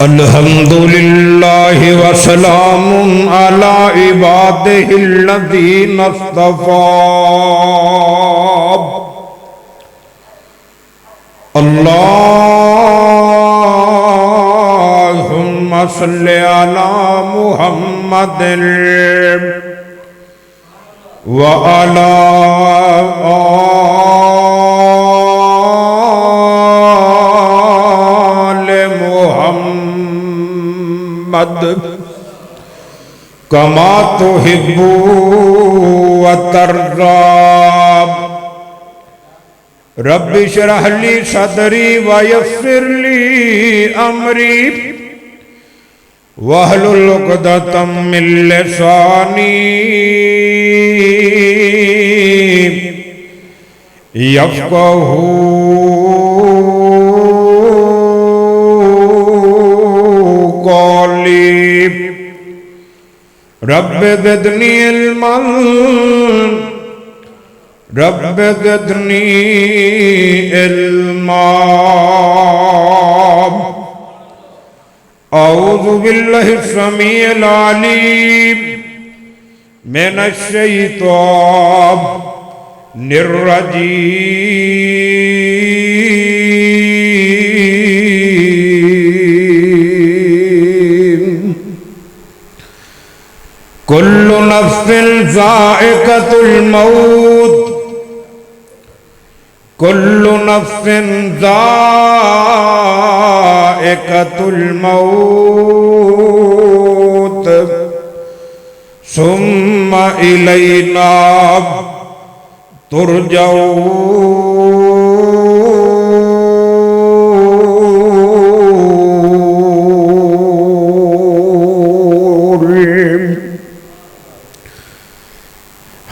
अल्हम्दुलिल्लाहि वसलामुन अला इबादिहिल्लज़ीना इस्तफ़ा। अल्लाहुम्मा सल्लि अला मुहम्मदिन व अला कमा तुहिब्बु व तर्ज़ा। रब्बि इश्रह ली सदरी व यस्सिर ली अमरी वहलुल उक़दतम मिन लिसानी यफ़क़हू क़ौली। Rabbi ज़िदनी इल्मन rabbi ज़िदनी इल्मा। औज़ु बिल्लाहि समीइल अलीम मिनश शैतानिर रजीम। कुल्लु नफ्सिन ज़ाइक़तुल मौत कुल्लु नफ्सिन ज़ाइक़तुल मौत सुम्मा इलैना तुरजऊन।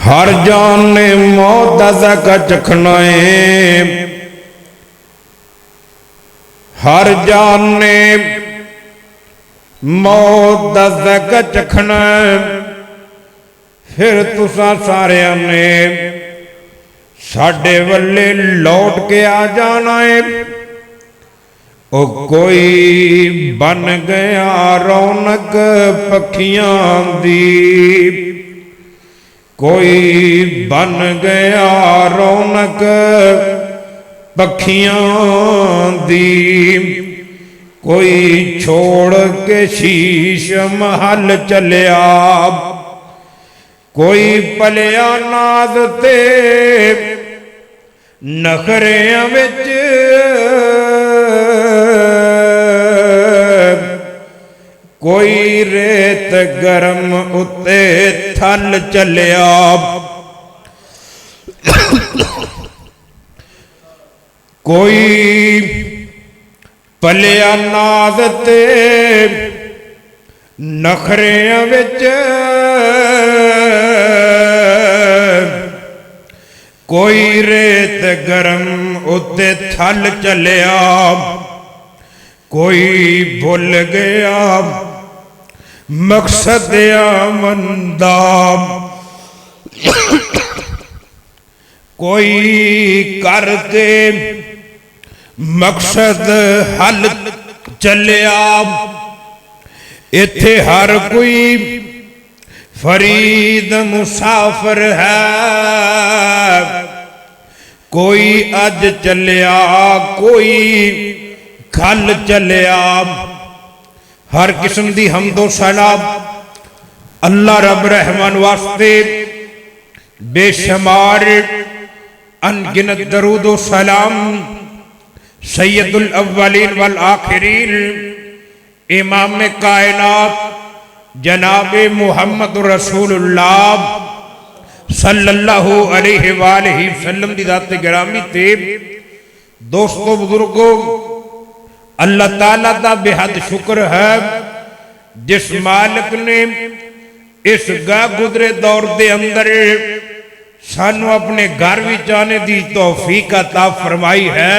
हर जान ने मौत का चखना है, हर जान ने मौत का चखना। फिर तुसा सारिया ने साडे वल्ले लौट के आ जाना है। ओ कोई बन गया रौनक पखियां दी, कोई बन गया रौनक पखियां दी। कोई छोड़ के शीश महल चलिया, कोई पलिया नाद ते नखरियां विच। कोई रेत गरम उत्ते थल चलिया, कोई पलिया नाद ते नखरियां विच। कोई रेत गरम उत्ते थल चलिया, कोई भुल गया मकसद आमंदा। कोई करके मकसद हल चलिया। इत्थे हर कोई फरीद मुसाफिर है, कोई अज चलिया कोई कल चलिया। हर किस्म की हमदो सलाम अल्लाह रब रहमान वास्ते बेशुमार अनगिनत दरूदो सलाम सैयदुल अव्वलीन वल आखिरीन इमाम कायनात जनाब मुहम्मद रसूलुल्लाह सल्लल्लाहु अलैहि वालैहि वसल्लम दी जात गिरामी ते। दोस्तों बुजुर्गों, अल्लाह ताला का बेहद शुक्र है जिस मालिक ने इस गा गुजरे दौर के अंदर सानू अपने घर विच आने की तौफीक अता फरमाई है।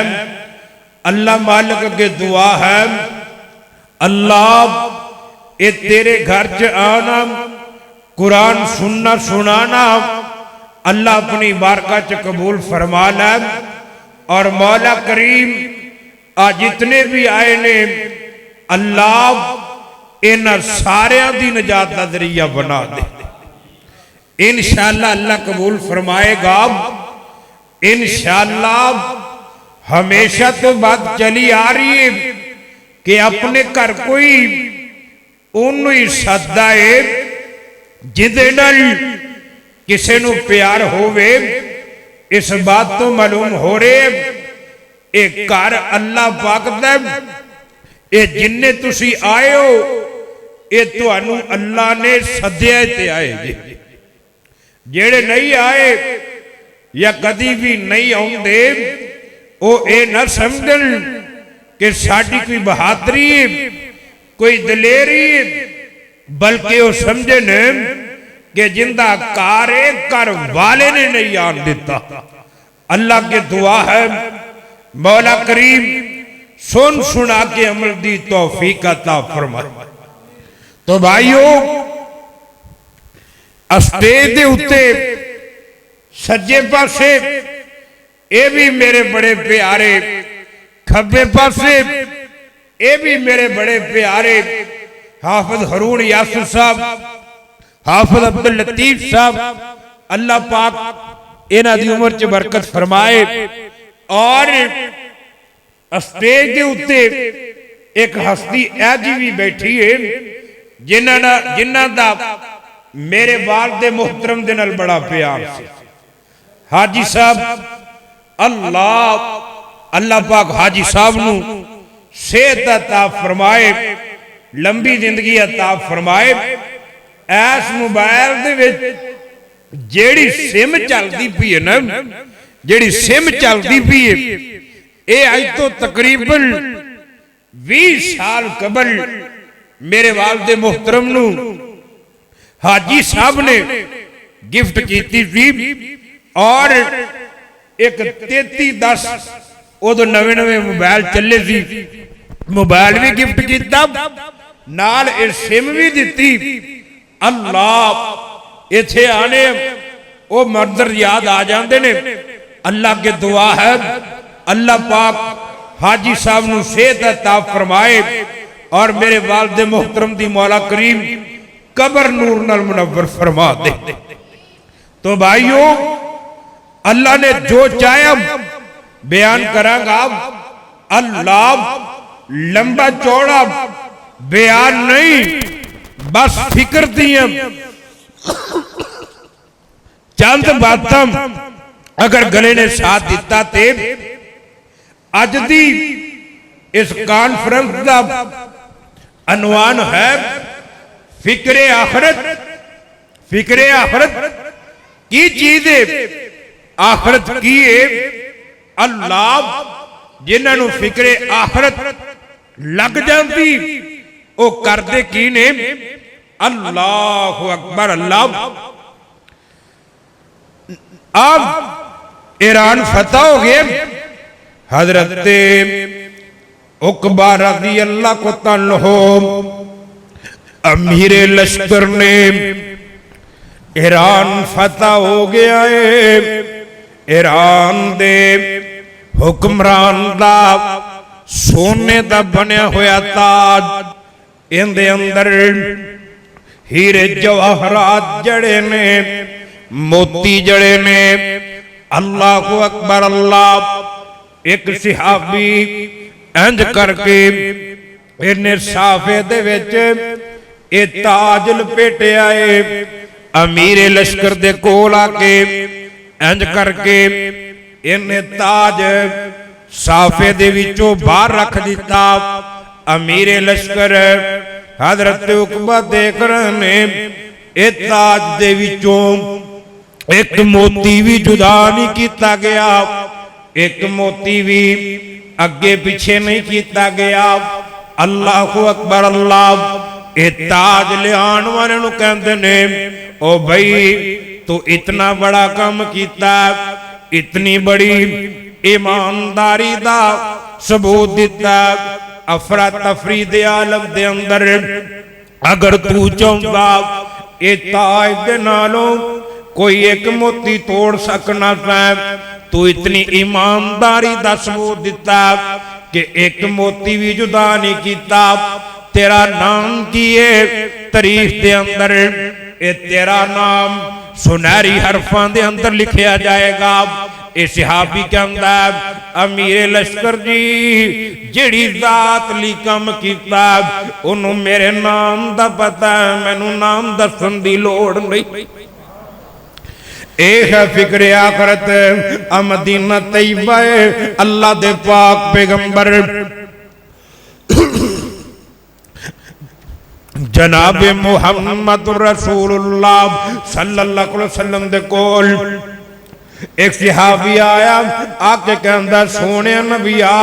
अल्लाह मालिक अगे दुआ है, अल्लाह ये तेरे घर च आना, कुरान सुनना सुनाना अल्लाह अपनी बारगाह च कबूल फरमा लै। और मौला करीम आज जितने भी आए ने अल्लाह इन्हां सारियां दी निजात दा जरिया बना दे। इंशाअल्लाह अल्लाह कबूल फरमाएगा। इंशाअल्लाह हमेशा तो बात चली आ रही है कि अपने घर कोई उन्होंने ही सददा है जिदे नाल किसी नूं प्यार होवे। इस बात तो मालूम हो रहे एक घर अल्लाह पाक दा ये जिन्ने तुसी आए हो ये तुहानू अल्लाह ने सद्या ते आए जी। जेड़े नहीं आए या कदी भी नहीं आउंदे वो ये न समझन कि साडी कोई बहादुरी है कोई दलेरी है, बल्कि वो समझन कि जिंदा कार घर वाले ने नहीं आन दिता। अल्लाह की दुआ है मौला करीम सुन सुना के अमल दी तौफीक अता फरमाए। तो भाइयों स्टेज दे उत्ते सज्जे पासे ये भी मेरे बड़े प्यारे, खब्बे पासे ये भी मेरे बड़े प्यारे हाफिज हरून यासर साहब, हाफिज अब्दुल लतीफ साहब, अल्लाह पाक इन्हां दी उम्र च बरकत फरमाए। और स्टेज के उत्ते एक हस्ती ऐसी भी बैठी है जिन्हां दा मेरे वालिद मोहतरम दे नाल बड़ा प्यार से। हाजी साहब अल्लाह पाक हाजी साहब नू सेहत अता फरमाए, लंबी जिंदगी अता फरमाए। इस मोबाइल दे विच जेड़ी सिम चलती पई है ना, जेड़ी सिम चलती पई है ये अज तो तकरीबन 20 साल कबल मेरे वालिद मोहतरम नू हाजी साहब ने गिफ्ट की थी। और एक 3310 उदो नवे नवे मोबाइल चले सी, मोबाइल भी गिफ्ट किया नाल सिम भी दी। अल्लाह इथे आने वो मंजर याद आ जाते ने। अल्लाह के दुआ है अल्लाह पाक हाजी साहब नू सेहत अता फरमाए और मेरे वालिद मोहतरम दी मौला करीम कबर नूर नाल मुनव्वर फरमा दे। तो भाइयों अल्लाह ने जो चाहा बयान करांगा। अल्लाह लंबा चौड़ा बयान नहीं, बस फिक्र दियां चंद बातां अगर गले ने साथ दिता ते अज दी इस कॉन्फ्रेंस का अनवान है फिक्रे आखरत। फिक्रे आखरत की चीज है? आखरत की है? अल्लाह जिन्होंने फिक्रे आखरत लग जाती वो करते की ने? अल्लाह अकबर। अल्लाह अब ईरान फतह हो गए। हजरत उकबा रज़ी अल्लाह को तआला अमीर लश्कर ने ईरान फतह हो गया है। ईरान दे हुक्मरान दा सोने दा बनया होया ताज इंदे अंदर हीरे जवाहरात जड़े ने, मोती जड़े ने। अल्लाह अकबर। अल्लाह एक सिहाबी इंज करके इन्हें साफे दे विच ये ताज लपेटिया है। अमीर लश्कर दे कोल आके इंज करके इन्हें ताज साफे दे विचों बाहर रख दिता। अमीर लश्कर हजरत उकबा देख रहे ने ये ताज दे विचों एक मोती भी जुदा नहीं किया गया, एक मोती भी अगे पीछे नहीं किया गया। अल्लाह अकबर। अल्लाह ये ताज लियान वाले नूं कहंदे ने ओ भाई तू इतना बड़ा काम किया, इतनी बड़ी ईमानदारी दा सबूत दिता। अफरा तफरी दे आलम दे अंदर अगर तू चाहता ये ताज दे नालों कोई एक मोती तोड़ सकना था, तू इतनी ईमानदारी दा सबूत दिता। कि एक मोती भी जुदा नहीं किया। तेरा नाम की है तारीफ के अंदर ये तेरा नाम सुनहरी हरफां दे अंदर लिखिया जाएगा। ये सहाबी कहंदा अमीर लश्कर जी जिहड़ी जात लई कम कीता उन्हों मेरे नाम दा पता है, मैनू नाम दसन दी लोड़ नहीं। एक है फिक्र आखरत मदीना तैयबा अल्लाह दे पाक पैगंबर जनाब मुहम्मद रसूलुल्लाह सल्लल्लाहु अलैहि वसल्लम दे कोल एक सहाबी आया आके कहंदा सोने नबी आ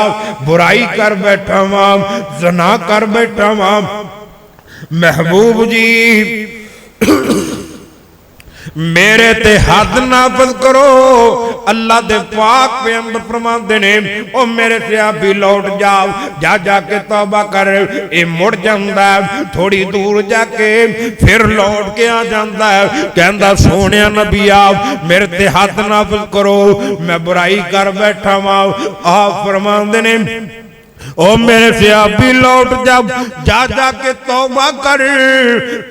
बुराई कर बैठा वा, ज़ना कर बैठा वा। महबूब जी मेरे ते हद नाफज करो। अल्लाह दे पाक पैगंबर फरमांदे ने ओ मेरे सहाबी लौट जाओ, जा जाके तौबा कर। ये मुड़ जांदा थोड़ी दूर जाके फिर लौट के आ जांदा कहंदा सोने नबी आप मेरे ते हद नाफज करो, मैं बुराई कर बैठा वा। आप फरमांदे ने ओ मेरे सहाबी लौट जा जाके तौबा कर।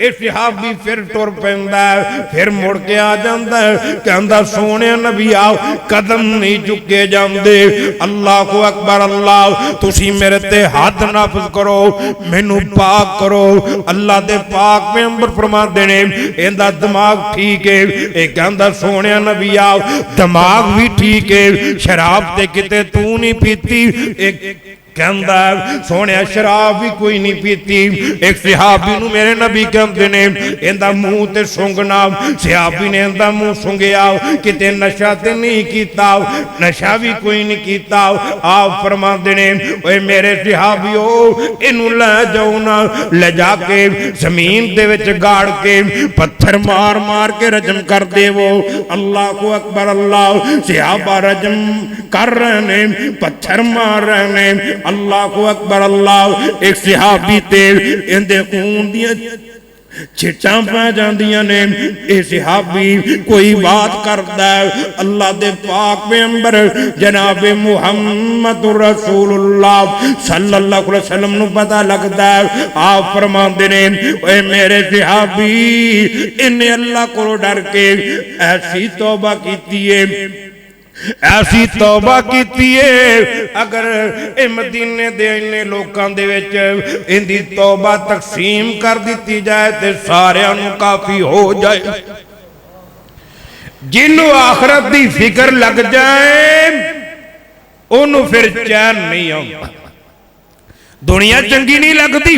ये सहाबी फिर तुर पैंदा फिर मुड़ के आ जांदा कहंदा सोने नबी आओ कदम नहीं चुके जांदे। अल्लाह को अकबर अल्लाह तुसी मेरे ते हद नाफज करो, मैनू पाक करो। अल्लाह दे पाक पैगंबर फरमांदे ने इंदा दिमाग ठीक है। ये कहंदा सोने नबी आओ दिमाग भी ठीक है, शराब ते किते तू नहीं पीती। एक कहंदा सोने शराब भी कोई नहीं पीती। एक सहाबी नू मेरे नबी कहंदे ने इंदा मुंह ते सुंघना। सहाबी ने इंदा मुंह सुंघिया किते नशा ते नहीं कीता, नशा भी कोई नहीं कीता। आप फरमांदे ने ओए मेरे सहाबियो इनू ले जाओ ना, ले जाके जमीन दे विच गाड़ के पत्थर मार मार के रजम कर देवो। अल्लाह को अकबर अल्लाह सहाबा रजम कर रहे ने, पत्थर मार रहे ने। अल्लाह को अकबर अल्लाह एक सहाबी ते इंदे खून दियां छिटां पै जांदियां ने। ये सहाबी कोई बात करदा अल्लाह दे पाक पैगंबर जनाब मुहम्मद रसूलुल्लाह सल्लल्लाहु अलैहि वसल्लम नू पता लगदा। आप फरमांदे ने ओए मेरे सहाबी इन्हें अल्लाह को डर के ऐसी तौबा कीती है, ऐसी तौबा कीती है। अगर ए मदीने दे इन्ने लोकां दे विच इंदी तौबा तकसीम कर दी जाए तो सारियां नूं काफी हो जाए। जिन्हों आखरत दी फिक्र लग जाए ओनू फिर चैन नहीं आउंदा, दुनिया चंगी नहीं लगती।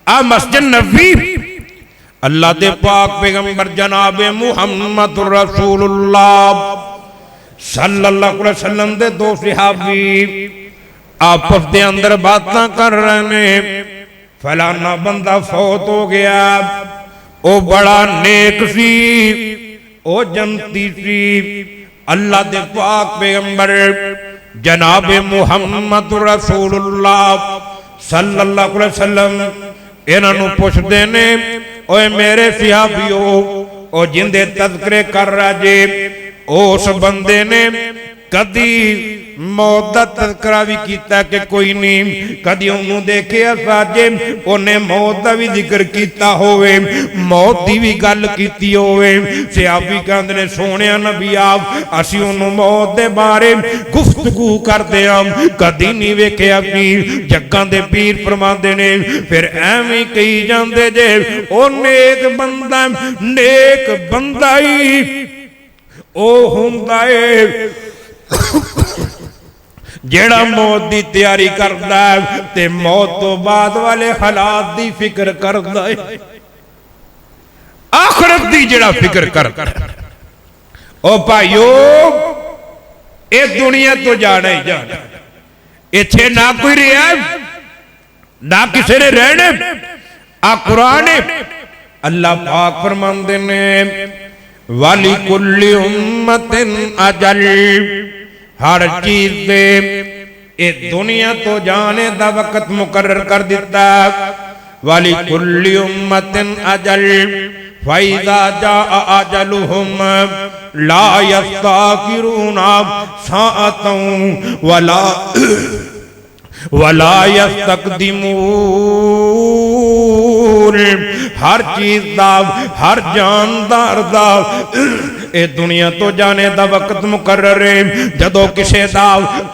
आ मस्जिद नबवी अल्लाह दे पाक पैगंबर जनाब मुहम्मद रसूलुल्लाह सल्लल्लाहु अलैहि वसल्लम दे दो सहाबी आपस दे अंदर बातां कर रहे ने। फलाना बंदा फौत हो गया, ओ बड़ा नेक सी, ओ जनती सी। अल्लाह दे पाक पैगंबर जनाब मुहम्मद रसूलुल्लाह सल्लल्लाहु अलैहि वसल्लम इन्हां नूं पुछदे ने ओए मेरे सहाबियो ओ जिंदे तज़किरे कर रहा जे उस बंदे ने कदी मौत का तज़किरा भी किया कि कोई नहीं, कदी उन्होंने देखे साजे उन्हें मौत का भी जिक्र किया होवे, मौत की भी गल की होवे। सहाबी कहंदे ने सोने नबी आप असी उन्होंने मौत के बारे गुफ्तगू करते हैं कदी नहीं वेख्या। पीर जग्गां दे पीर फरमांदे ने फिर एवें कही जांदे जे ओ नेक बंदा ही ओ हुंदा है जेड़ा मौत की तैयारी करदा है ते मौत तो बाद वाले हालात की फिक्र करदा है, आखिरत की जेड़ा फिक्र करदा है। ओ भाइयो ये दुनिया तो जाना ही जाना, इत्थे ना कोई रहा ना किसी ने रहने। आ कुरान अल्लाह पाक फरमांदे ने वाली कुल्ली उम्मतिन अजल, हर चीज दे ए दुनिया तो जाने दा वक्त मुकर्रर कर दिता। वाली कुल्ली उम्मतिन अजल फैज़ा जाअ अजलुहुम ला यस्ताखिरूना साअतन वला वला यस्तक़दिमून, हर चीज दा हर जानदार दा ए दुनिया तो जाने दा वक्त मुकर्रर है। जदों किसे दा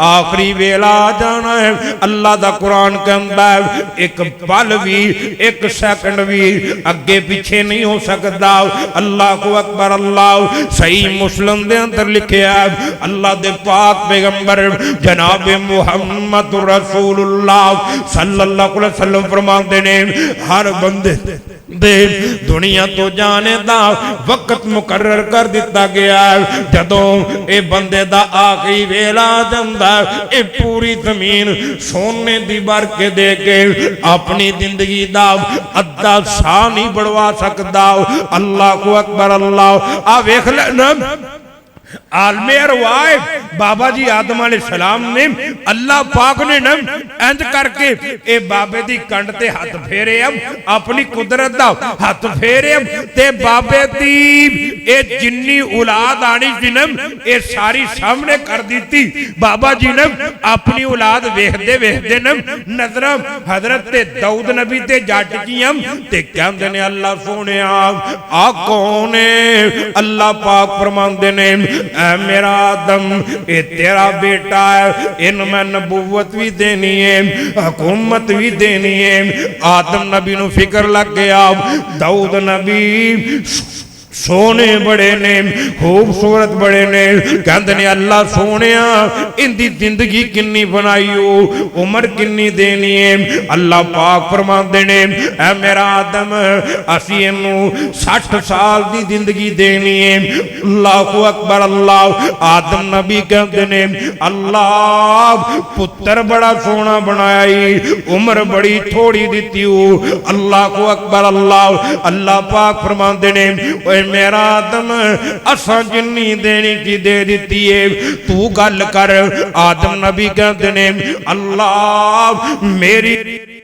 आखिरी वेला आ जाना है, अल्लाह दा कुरान कहंदा है एक पल भी एक सेकंड भी अगे पीछे नहीं हो सकता। अल्लाह को अकबर। अल्लाह सही मुस्लिम दे अंदर लिखिया है, अल्लाह दे पाक पैगंबर जनाब मुहम्मद रसूलुल्लाह सल्लल्लाहु अलैहि वसल्लम फरमाते ने हर बंदे दे दुनिया तो जाने दा वक्त मुकर्रर कर दिता गया है। जदों ए बंदे दा आखिरी वेला आ जांदा ए पूरी जमीन सोने दी भर के दे के अपनी जिंदगी दा अद्धा साह नहीं बढ़वा सकता। अल्लाह को अकबर। अल्लाह आ वेख लेना आलमे अरवाह बाबा जी आदम अलैहिस्सलाम ने अल्लाह पाक ने न इंज करके ए बाबे दी कंड ते हाथ फेरे अपनी कुदरत दा हाथ फेरे ते बाबे दी ए जिन्नी औलाद आनी सी न ए सारी सामने कर दी। बाबा जी ने अपनी औलाद वेखदे वेखदे न नजर हजरत ते दाऊद नबी ते जट गियां ते कहंदे ने अल्लाह सोहणिया आ कौन है। अल्लाह पाक फरमांदे ने ऐ मेरा आदम ये तेरा बेटा है, इन मैं नबूवत भी देनी है हुकूमत भी देनी है। आदम नबी नू फिक्र लग गया दाऊद नबी सोने बड़े ने खूबसूरत बड़े ने कहते ने अल्लाह सोने इनकी जिंदगी किन्नी बनाई हो उम्र किन्नी देनी है। अल्लाह पाक फरमाते ने ऐ मेरा आदम असी इनू 60 साल की जिंदगी देनी है। अल्लाह को अकबर। अल्लाह आदम नबी कहते ने अल्लाह पुत्र बड़ा सोना बनाया उम्र बड़ी थोड़ी दी हो। अल्लाह को अकबर। अल्लाह अल्लाह पाक फरमाते ने मेरा आदम असा जिन्नी देनी की दे दी है तू गल कर। आदम नबी कहते ने अल्लाह मेरी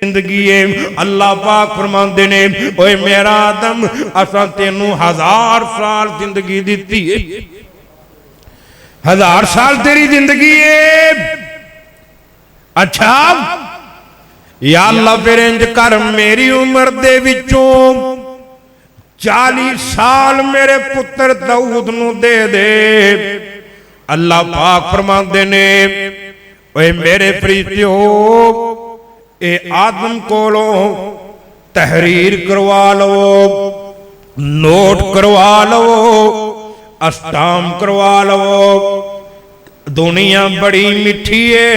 जिंदगी है। अल्लाह पाक फरमाते ने ओए मेरा आदम असा तेनू 1000 साल जिंदगी दी है। 1000 साल तेरी जिंदगी है। अच्छा या अल्लाह फिर इंज कर मेरी उम्र दे विचों 40 साल मेरे पुत्र दाऊद नू दे दे। अल्लाह पाक फरमाते ने ओए मेरे फरिश्तियो ए आदम कोलों तहरीर करवा लो, नोट करवा लो, अस्टाम करवा लो। दुनिया बड़ी मिठी है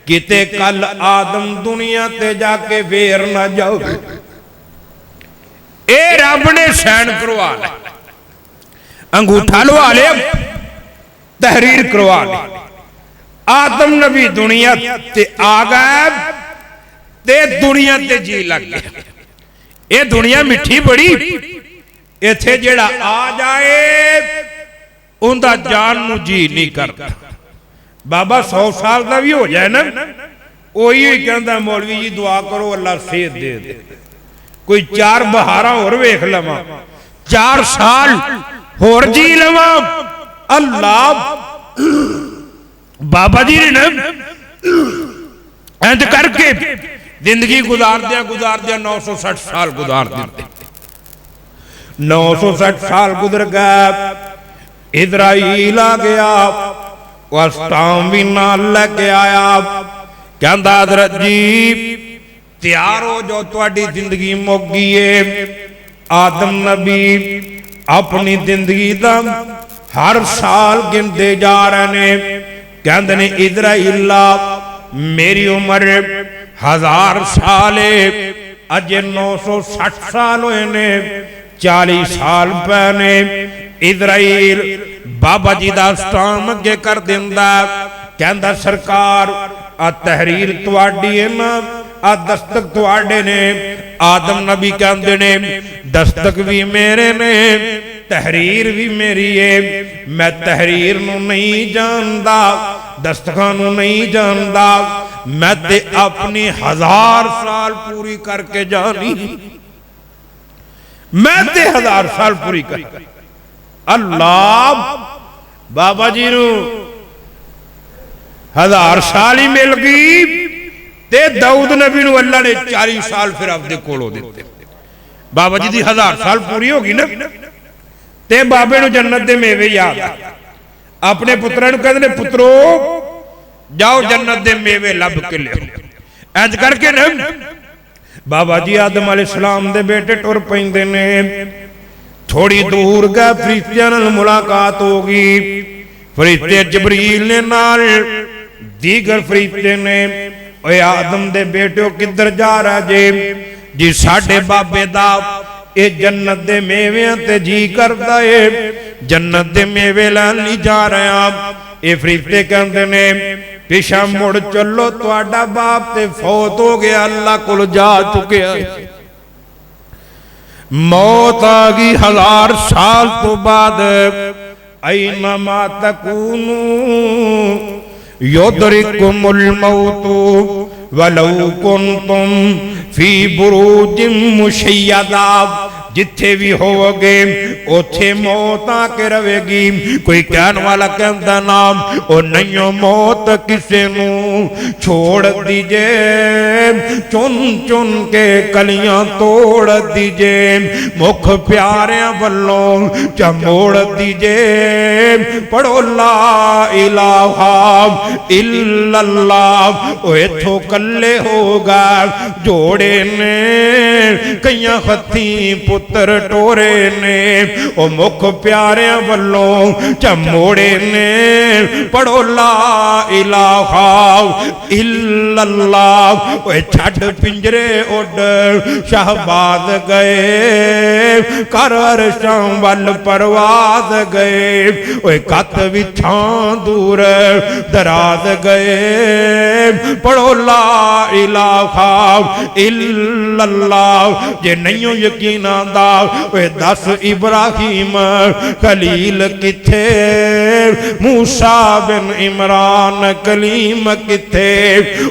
किते कल आदम दुनिया ते जाके फेर ना जाओ। ए रब ने सैन करवा ले, अंगूठा लवा ले, तहरीर करवा ले। आदम नबी दुनिया ते आ गए ते दुनिया ते जी लग गया। ये दुनिया मिठी बड़ी इथे जेड़ा आ जाए उनका जान नू जी नहीं करता। बाबा 100 साल का भी हो जाए ना वही कहता मौलवी जी दुआ करो अल्लाह सेहत दे दे। कोई 4 बहारा होर वेख लवा 4 साल होर जी लवा। अल्लाह बाबा जी ने इंज करके जिंदगी गुजार दिया 960 साल गुजार दिते। 960 साल गुजर गए। इजराइल आ गया अस्टाम भी नाल लेके आया। कहता हजरत जी तैयार हो जो तुहाडी जिंदगी मुक गई है। आदम नबी अपनी जिंदगी का हर साल गिनते जा रहे ने। कहते ने इजराइला मेरी उम्र 1000 साल है अजे 960 साल हुए ने 40 साल पे ने। इजराइल बाबा जी का स्टाम अगे कर दिंदा। कहता सरकार आ तहरीर तुहाडी है ना आ दस्तक तुहाडे ने। आदम नबी कहते ने दस्तक भी मेरे ने तहरीर भी मेरी है। मैं तहरीर नू नहीं जानता दस्तखां नू नहीं जानता। मैं ते अपनी 1000 साल पूरी करके जानी। मैं ते 1000 साल पूरी कर। अल्लाह बाबा जी नू 1000 साल ही मिल गई। ते दाऊद नबी नूं अल्लाह ने 40 साल फिर आपदे कोलों दिते। बाबा जी दी 1000 साल पूरी होगी ना, ते बाबे नूं जन्नत दे मेवे याद अपने पुत्रां नूं कहंदे ने पुत्रो जाओ जन्नत दे मेवे लब के लियो। इंज करके ना बाबा जी आदम अलैहिस्सलाम दे बेटे टुर पैंदे ने। थोड़ी दूर गए फरिश्तियां नाल मुलाकात हो गई। फरिश्ते जबरील ने नाल दीगर फरिश्ते ने ओए आदम दे बेटे किधर जा रहा जे? जी साडे बाबे दा ए जन्नत दे मेवियां ते जी करदा है, जन्नत दे मेवे लैन नहीं जा रहा। ये फरिश्ते कहंदे ने पिछा मुड़ चलो, तुहाडा बाप ते फौत हो गया, अल्लाह कोल जा चुकिया। मौत आ गई 1000 साल तो बाद। ऐनमा तकूनू युदरिकुमुल मौतु वलौ कुंतुम फी बुरूजिम मुशय्यदा। जिथे भी होवोगे उथे मौत आके रहेगी। कोई कहने वाला कहता नाम ओ नहीं मौत किसे नू छोड़ दीजे, चुन चुन के कलियां तोड़ दीजे, मुख प्यारियां वल्लों चमोड़ दीजे। पढ़ो ला इलाहा इल्लल्लाह। ओ इथों कल्ले होगा जोड़े ने कईयां हथी पुत्र टोरे ने, ओ मुख प्यारियां वल्लों चमोड़े ने। पढ़ो ला इलाहा इल्लल्लाह। ओए छड़ पिंजरे उड़ शहबाज गए, कर अरशां वल परवाज गए। ओए कत विछां दूर दराज गए। पढ़ो ला इलाहा इल्लल्लाह। जे नहीं यकीन आंदा ओए दस इब्राहिम खलील किथे, मूसा बिन इमरान कलीम किथे,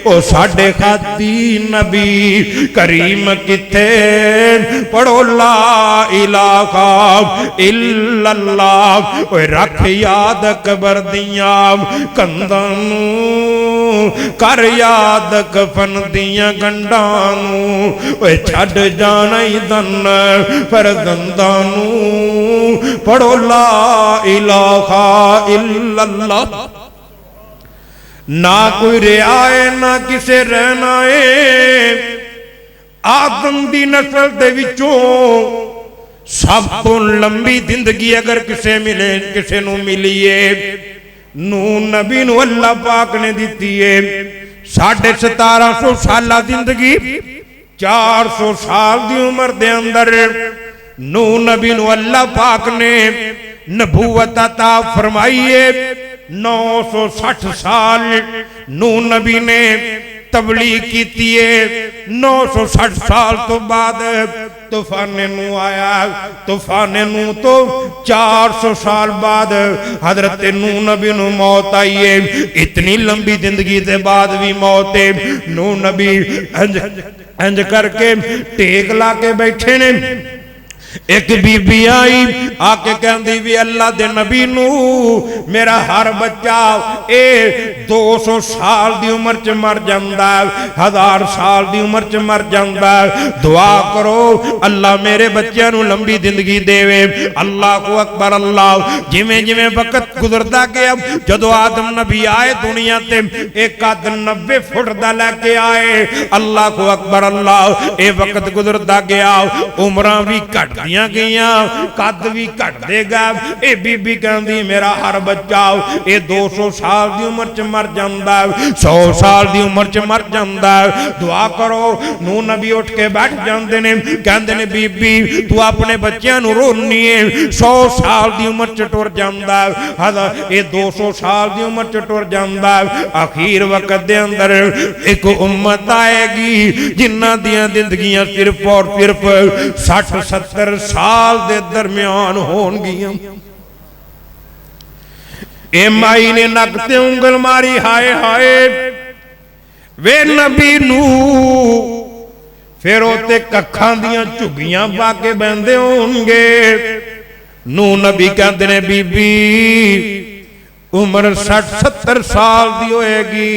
ओ साडे खाती नबी करीम किथे। पढ़ो ला इलाहा इल्लल्लाह। ओए रख याद कबर दियां कंधां नूं, कर याद कफन दियां गंढां नूं। ओए छड़ जाना ही दन फरजंदां नूं। पढ़ो ला इलाहा इल्लल्लाह। ना कोई रिया है ना किसे रहना है। आदम दी नस्ल दे विचों सब तो लंबी जिंदगी अगर किसे मिले किसे नू मिलीए नूह नबी नू अल्लाह पाक ने दी है। 1750 साल जिंदगी, 400 साल की उम्र दे अंदर नूह नबी नू अल्लाह पाक ने नबूवत अता फरमाई है। 960 साल नूह नबी ने तबलीग की है। 960 साल तो बाद तूफान नू आया। तूफान नू तो 400 साल बाद हजरत नूह नबी नू मौत आई है। इतनी लंबी जिंदगी के बाद भी मौत है। नूह नबी इंज करके टेक ला के बैठे ने। एक बीबी आई आके कहती भी अल्लाह दे नबी नू मेरा हर बच्चा 200 साल की उम्र च मर जाता, 1000 साल की उम्र च मर जाता। दुआ करो अल्लाह मेरे बच्चों नू लंबी जिंदगी देवे। अल्लाह को अकबर। अल्लाह जिमें जिमें वक्त गुजरता गया, जदों आदम नबी आए दुनिया ते एक कद 90 फुट का लैके आए। अल्लाह को अकबर। अल्लाह ये वक्त गुजरता गया, उम्र भी घट गई, कद भी घट देगा। ये बीबी कहती मेरा हर बच्चा ये 200 साल की उम्र च मर जाता, 100 साल की उम्र च मर जाता। दुआ करो। नूह नबी उठ के बैठ जाते ने, कहते ने बीबी तू अपने बच्चों नू रोनी है, 100 साल की उम्र च टुर जाता, ये 200 साल की उम्र च टुर जाता। अखीर वक्त दे अंदर एक उम्मत आएगी जिन्हां दियां जिंदगियां सिर्फ और सिर्फ 60-70 साल दे दरम्यान होनगियां। ए माई ने नक ते उंगल मारी, हाय हाय वे नबी नू। फिर ओते कखां दियां झुग्गियां पा के बहंदे होणगे। नूह नबी कहते ने बीबी उम्र 60-70 साल दी होएगी,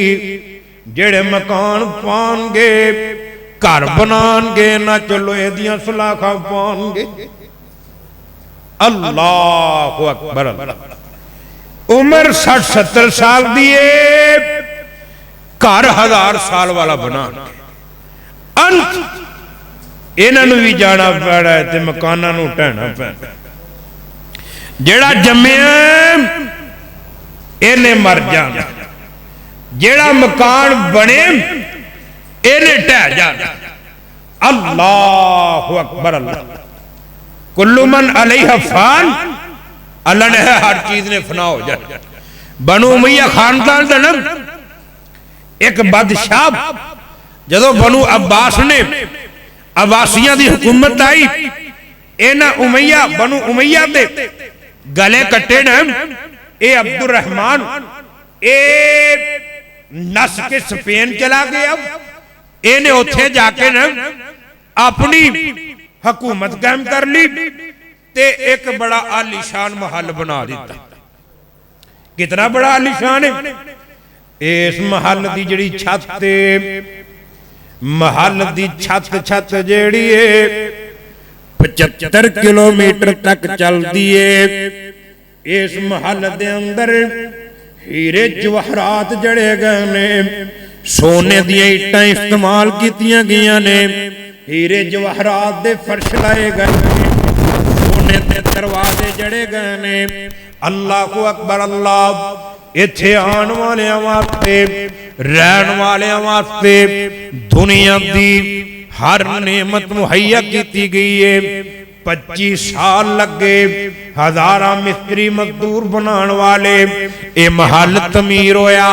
ਜਿਹੜੇ ਮਕਾਨ ਪਾਉਣਗੇ घर बनाएंगे ना लोहे दियां सलाखां पाउणगे। अल्लाह अकबर। उम्र 60-70 साल दी है, घर 1000 साल वाला बना। अंत इन्हां भी जाना पैना है ते मकानां नूं ढाना पैना। जेड़ा जम्मिया इन्हें मर जाना, जेड़ा मकान बने इन्हें ढह जाना। अल्लाह अकबर। अल्लाह कुल्लु मन अलैहा फान, अल्लाह ने हर चीज ने फना हो जाए। बनु उमैया खानदान का नाम एक बादशाह, जदों बनु अब्बास ने अब्बासियां दी हुकूमत आई, इन्हां उमैया बनु उमैया दे गले कट्टे ने। ए अब्दुल रहमान ए नस के स्पेन चला गया, इन्हें उत्थे जाके न अपनी हुकूमत कायम कर ली ते एक बड़ा आलीशान महल बना दिता। कितना बड़ा आलीशान है। इस महल की जिहड़ी छत ते महल की छत जिहड़ी है 75 किलोमीटर तक चलती है। इस महल दे अंदर हीरे जवाहरात जड़े गए ने, सोने दियां ईटां इस्तेमाल कीतियां गईयां ने, हीरे जवाहरात दे फर्श लाए गए ने, सोने दे दरवाजे जड़े गए ने। अल्लाह अकबर। अल्लाह इत्थे आने वालियां वास्ते, रहन वालियां वास्ते दुनिया दी हर नेमत मुहैया की गई है। 25 साल लगे, 1000 मिस्त्री मजदूर बनाने वाले, ये महल तमीर होया।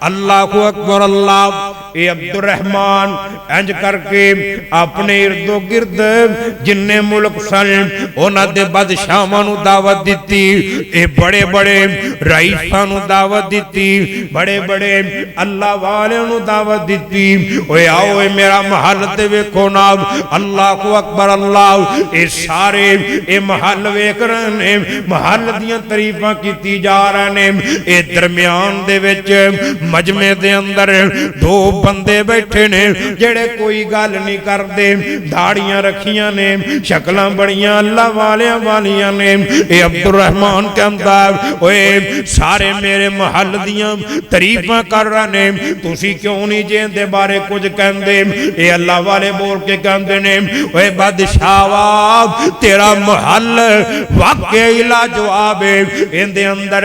अल्लाह को अकबर। अल्लाह ए अब्दुल रहमान इंज करके अपने इर्दो गिर्द जिन्ने मुल्क सन उन्हां दे बादशाहां नूं दावत दिती, ए बड़े बड़े रईसां नूं दावत दिती, बड़े बड़े अल्लाह वालियां नूं दावत दिती। ओए आओ ए मेरा महल ते वेखो ना। अल्लाह को अकबर। अल्लाह ए सारे ए महल वेख रहे ने, महल दियां तारीफां कीती जा रहे ने। ए दरम्यान दे विच मजमे दे अंदर 2 बंदे बैठे ने जेड़े कोई गल नहीं करते, दाड़ियां रखियां ने, शक्लां बड़ियां अल्लाह वालियां वालियां ने। ए अब्दुल रहमान कहंदा ओए सारे मेरे महल दियां तारीफां कर रहे ने, तुसी क्यों नहीं जे इहदे बारे कुछ कहंदे। ए अल्लाह वाले बोल के कहंदे ने ओए बादशाह तेरा महल वाकई लाजवाब है, इहदे अंदर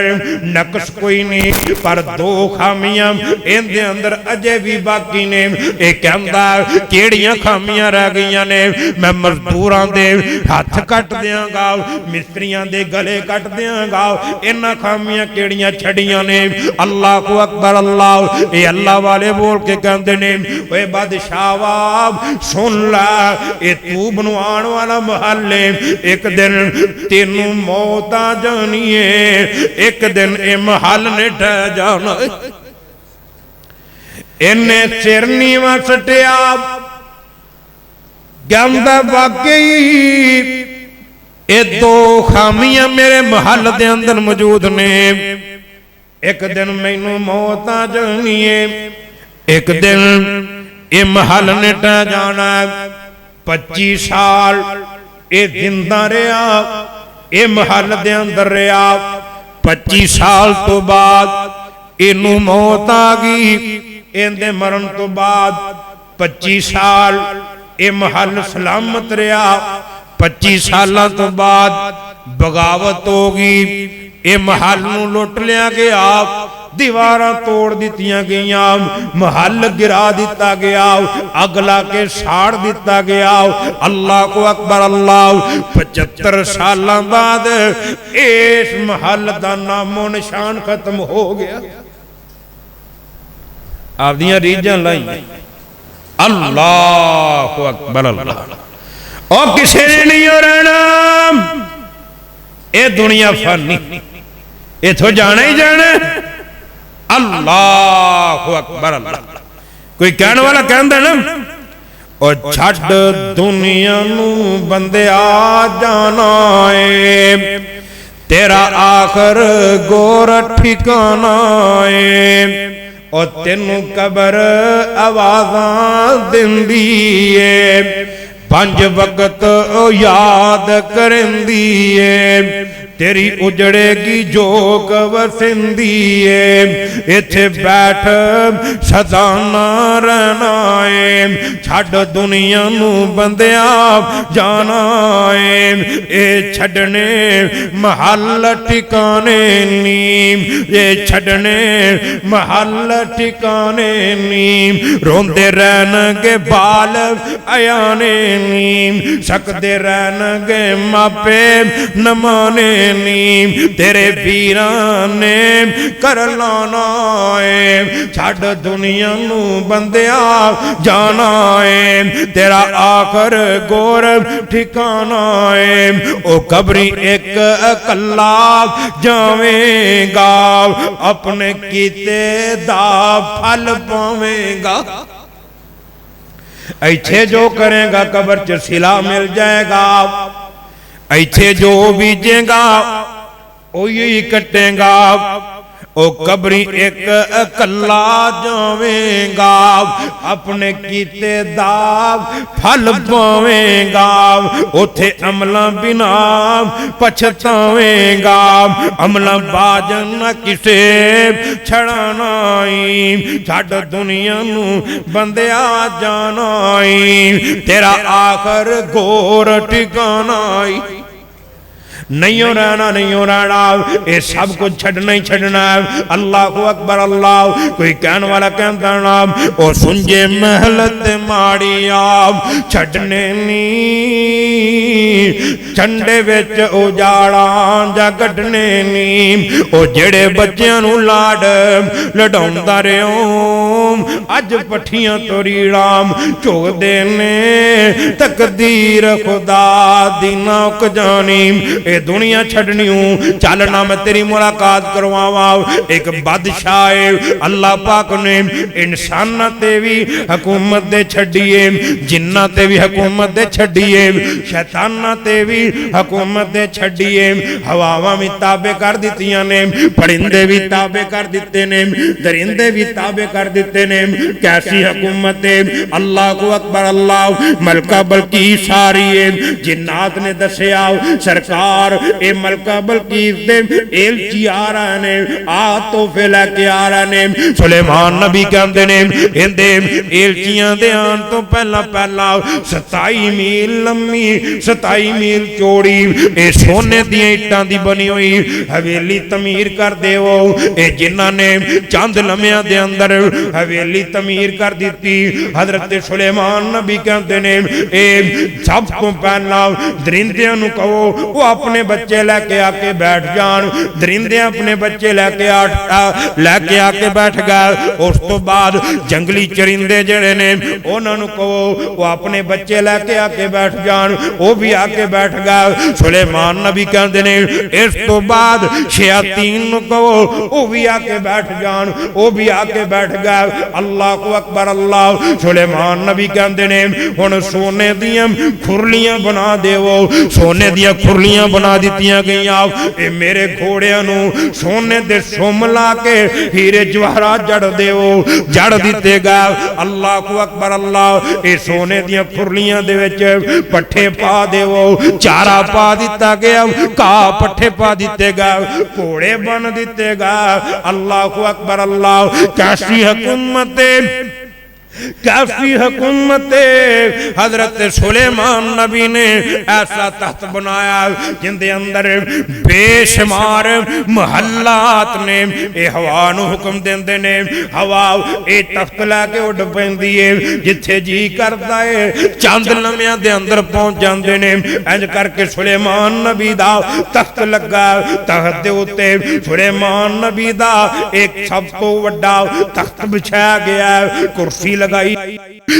नक्स कोई नहीं, पर 2 खामियां इहदे अंदर अजे भी बाकी ने। ये कहंदा केड़ियां खामियां रह गईयां ने, मैं मजदूरां दे हथ कट दियांगा, मिस्त्रियां दे गले कट दियांगा, इन्हां खामियां केड़ियां छड़ियां ने। अल्लाह को अकबर। अल्लाह ये अल्लाह वाले बोल के कहंदे ने ओए बादशाह सुन ला, ये तू बनवाण वाला महल है, एक दिन तेनू मौत आ जानी है, एक दिन ये महल ने ढह जाना। इन्हें सिर नीवा सटिया, कहंदा वाकई ये 2 खामियां मेरे महल दे अंदर मौजूद ने, एक दिन मैनू मौत आ जानी है, एक दिन ये महल ने ढह जाना। 25 साल ये जिंदा रहा, ये महल दे अंदर रहा। 25 साल तो बाद इनू मौत आ गई। इहदे मरण तो बाद 25 साल ये महल सलामत रहा। 25 सालों तो बाद बगावत हो गई, ये महल नूं लुट लिया गया, दीवारां तोड़ दित्तियां गईयां, महल गिरा दिता गया, अग ला के साड़ दिता गया। अल्लाह को अकबर। अल्लाह 75 साल बाद इस महल का नामो निशान खत्म हो गया। आपदियां रीझां लाई। अल्लाह को अकबर। अल्लाह और किसी ने नहीं रहना, ये दुनिया फानी, इथों जाना ही जाना। अल्लाह अकबर। अल्लाह कोई कहने वाला कहंदा ना और छड़ दुनिया नू बंदे आ जाना है, तेरा आखिर गोर ठिकाना है। ओ तेनू कबर आवाज़ां दिंदी है, 5 वक्त ओ याद करंदी है, तेरी उजड़ेगी जोग वसिंदी है, इथे बैठ सदा ना रहना है, छड़ दुनिया नू बंदिया जाना है, ये छड़ने महल ठिकाने नी, ये छड़ने महल ठिकाने नी, रोंदे रहनगे बाल अयाने नी, सकदे रहनगे मापे नमाने नी, तेरे वीरां ने कर लाना है, छड़ दुनिया नू बंदिया जाना है, तेरा आखर गोर ठिकाना है, ओ कबरी एक कल्ला जावेगा, अपने कीते दा फल पावेगा, ऐथे जो करेगा कब्र च सिला मिल जाएगा, ऐथे जो बीजेगा ओही कटेगा, ओ कबरी एक कल्ला जावेगा, अपने कीते दा फल पावेगा, उथे अमला बिना पछतावेगा, अमला बाजन न किसे छड़ाना, छड़ दुनिया नू बंदिया जाना, तेरा आखर गोर ठिकाना, नहीं हो रहना नहीं हो रहना, ये सब कुछ छड़ना ही छड़ना है। अल्लाह अकबर अल्लाह। कोई कहने वाला कहता नाम ओ सुंजे महलत माड़ी आप छड़ने नी, चंडे विच उजाड़ा जा कटने नी, ओ जेड़े बच्चियां नू लाड लडाउंदा रहो अज पठियां तोरी राम झोकदे ने, तकदीर खुदा दी ना उक जानी, ए दुनिया छड़नी हूं चलना मैं तेरी मुलाकात करवावा। एक बादशाह अल्लाह पाक ने इंसाना ते भी हुकूमत दे छड़िए, जिन्ना ते भी हुकूमत दे छड़िए, शैताना ते भी हुकूमत दे छड़िए, हवावां भी ताबे कर दित्तियां ने, परिंदे भी ताबे कर दिते ने, दरिंदे भी ताबे कर दिते ने। कैसी हुकूमत है, अल्लाह को अकबर अल्लाह। मलका बल्कीस आ रही है, जिन्नात ने दसिया सरकार ए मलका बल्कीस दे एलची आ रहे ने, आ तोहफे लैके आ रहे ने। सुलेमान नबी कहते ने इहदे एलचियां दे आन तो पहला पहला 27 मील लंबी 27 मील चौड़ी ए सोने दी ईटां दी बनी हुई हवेली तमीर कर देवो। ए जिन्हां ने चंद लम्हियां दे अंदर हवेली तमीर कर दी। हजरत सुलेमान नबी कहते ने ए सब तो पहला दरिंदियां नूं कहो वो अपने बच्चे लैके आके बैठ जान। दरिंदे अपने बच्चे लैके आके बैठ गए। उस तो बाद जंगली चरिंदे जड़े ने उन्हां नूं कहो वो अपने बच्चे लैके आके बैठ जान, वो भी आके बैठ गए। सुलेमान नबी कहते ने इस तो बाद शयातीन नूं कहो वो भी आके बैठ जान, वो भी आके बैठ गए। अल्लाह को अकबर अल्लाह। सुलेमान नबी कहते ने हुण सोने दियां खुरलियां बना देवो। सोने दियां खुरलियां बना दित्तियां गईयां। ए मेरे घोड़ियां नूं सोने दे सुम ला के हीरे जवाहरात जड़ देवो, जड़ दिते गए। अल्लाह को अकबर अल्लाह। ए सोने दियां खुरलियां दे विच पट्ठे पा देवो, चारा पा दिता गया, घाह पट्ठे पा दिते गए, घोड़े बन दिते गए। अल्लाह को अकबर अल्लाह। कैसी हुकूमत कैसी हुकूमत। हजरत सुलेमान नबी ने ऐसा तख्त बनाया जिंदे अंदर बेशुमार महल्लात ने। ये हवा नूं हुक्म देंदे ने, हवा ये तख्त लैके उड़ पैंदी है, जिथे जी करदा है चंद लम्हियां दे अंदर पहुंच जांदे ने। इंज करके सुलेमान नबी दा तख्त लगा। तख्त दे उत्ते सुलेमान नबी दा एक सब तो वड्डा तख्त बिछाया गया, कुर्सी लगाई।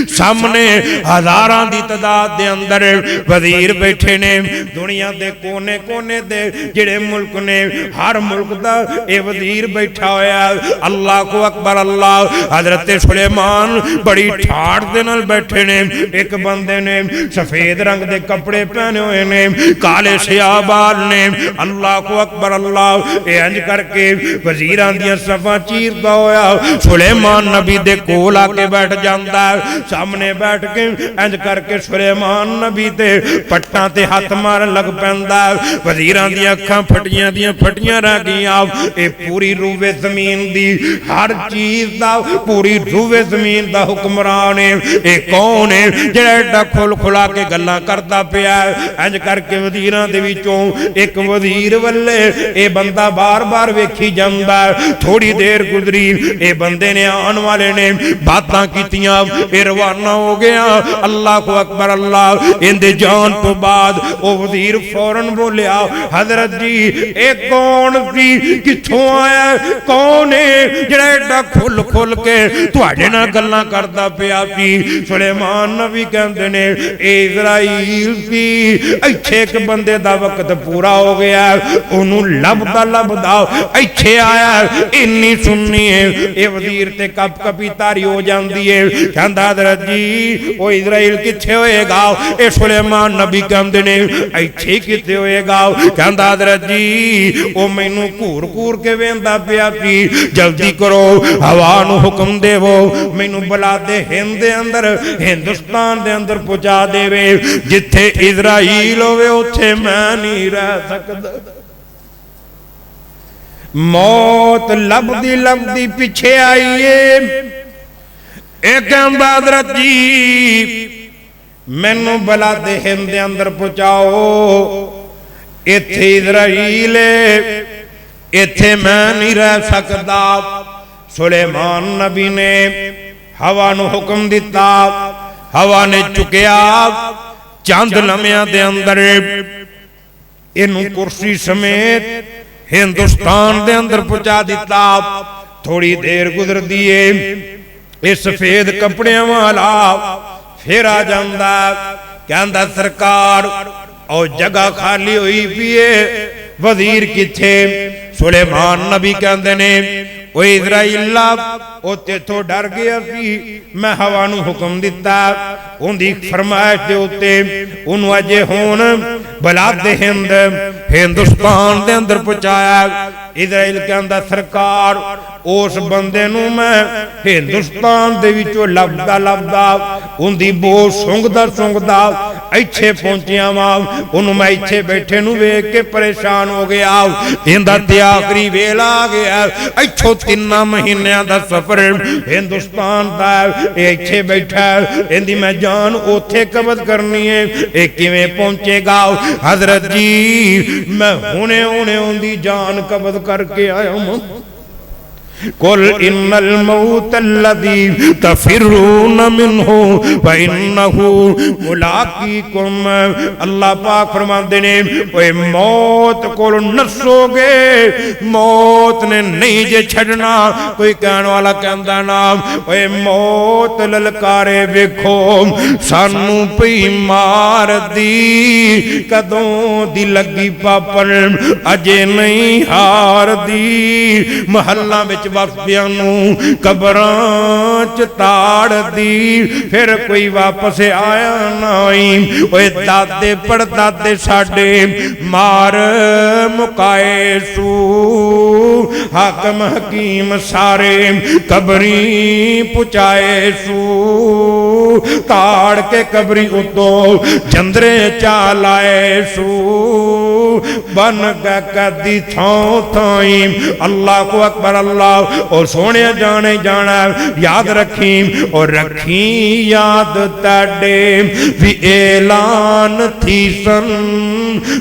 सामने हजारां दी तादाद दे अंदर वजीर बैठे ने, दुनिया दे कोने कोने दे जिहड़े मुल्क ने, हर मुल्क दा ये वजीर बैठा होया। अल्लाह को अकबर अल्लाह। हजरत सुलेमान बड़ी ठाठ दे नाल बैठे ने। एक बंदे ने सफेद रंग दे कपड़े पहने हुए ने, काले सियाबाल ने। अल्लाह को अकबर अल्लाह। ये इंज करके वजीरां दियां सफां चीरदा होया सुलेमान नबी दे कोल आके बैठ जांदा। सामने बैठ के इंज करके सुलेमान नबी ते पट्टां ते हाथ मारन लग पैंदा। वजीरां दियां अखां फटियां रह गईयां। ये पूरी रूवे जमीन दी हर चीज दा, पूरी रूवे जमीन दा हुक्मरान है। ये कौन है जेड़ा एडा खुल खुला के गल्लां करदा पिया? इंज करके वजीरां दे विचों एक वजीर वल्ले ये बंदा बार बार वेखी जांदा। थोड़ी देर गुजरी, ये बंदे ने आने वाले ने बातां कीतियां, ये रवाना हो गया। अल्लाह को अकबर अल्लाह। इंदे जान तो बाद वो वजीर फौरन बोलिया, हजरत जी ये कौन सी, कित्थों आया, कौन है जेड़ा एडा खुल खुल के तुहाडे नाल गल्लां करदा पिया सी? सुलेमान नबी कहंदे ने इज़राइल सी। इत्थे एक बंदे दा वक्त पूरा हो गया, ओनू लभदा लभदा इत्थे आया। इन्नी सुननी है ये वजीर ते कप कपी तारी हो जाती है। कहंदा हजरत जी वो इज़राइल कित्थे होएगा? ये सुलेमान नबी कहंदे ने इत्थे कित्थे होएगा? कहंदा हजरत जी वो मैनू घूर घूर के वेंदा पिया सी, जल्दी करो हवा नू हुक्म देवो मैनू बुला दे हिंद दे अंदर, हिंदुस्तान दे अंदर पहुंचा देवे। जिथे इज़राइल होवे उत्थे मैं नहीं रह सकदा। मौत लभदी लभदी पिछे आईए। एक हजरत जी मैनू बुला दे हिंद दे अंदर पहुंचाओ, इत्थे इज़राइल इत्थे मैं नहीं रह सकदा। सुलेमान नबी ने हवा नू हुक्म दिता, हवा ने चुकया चंद लम्हियां दे अंदर इनू कुर्सी समेत हिंदुस्तान दे अंदर पहुंचा दिता। थोड़ी देर गुजर दिए, इस सफेद कपड़े वाला फिर आ जांदा। कहंदा सरकार और जगह खाली हुई पिए, वजीर किथे? सुलेमान नबी कहंदे ने ओ इज़राइला ओ तेथों डर गया सी, मैं हवा नू हुक्म दिता, उनकी फरमाइश दे उत्ते उन्हू अजे हुण बलादे हिंद हिंदुस्तान दे अंदर पहुंचाया। इज़राइल कहंदा सरकार उस बंदे नू मैं हिंदुस्तान दे विचों लभदा लभदा उनकी बो सुंघदा सुंघदा इत्थे पहुंचिया वा, उन्हू मैं इत्थे बैठे नू वेख के परेशान हो गया। इंदा ते आखिरी वेला आ गया, इत्थों 3 महीनों का सफर हिंदुस्तान का, इत्थे बैठा, इंदी मैं जान उथे कबज करनी है, ये किवें पहुंचेगा? हजरत जी मैं हुणे हुणे उनकी जान कबज करके आया हूं। कुल इन्नल मौत अल्लज़ी तफिरून मिन्हु व इन्नहु मुलाकीकुम। अल्लाह पाक फरमाते ने ओए मौत कोल नसोगे, मौत ने नहीं जे छड़ना। कोई कहने वाला कहंदा ना ओए मौत ललकारे वेखो सानू पई मार दी, कदों दी लगी पापन अजे नहीं हार दी। महल्ला विच वापियां नू कबरां च ताड़ दी, फिर कोई वापस आया नहीं। ओए दादे पड़दादे साडे मार मुकाए सू, हाकम हकीम सारे कबरी पुचाए सू। ताड़ के कबरी उतो जंदरे चा लाए सू, बन गया कदी थां थाई। अल्लाह को अकबर अल्लाह। और सोने जाने जाना याद रखी, और रखी याद ताडे भी ऐलान थी सन,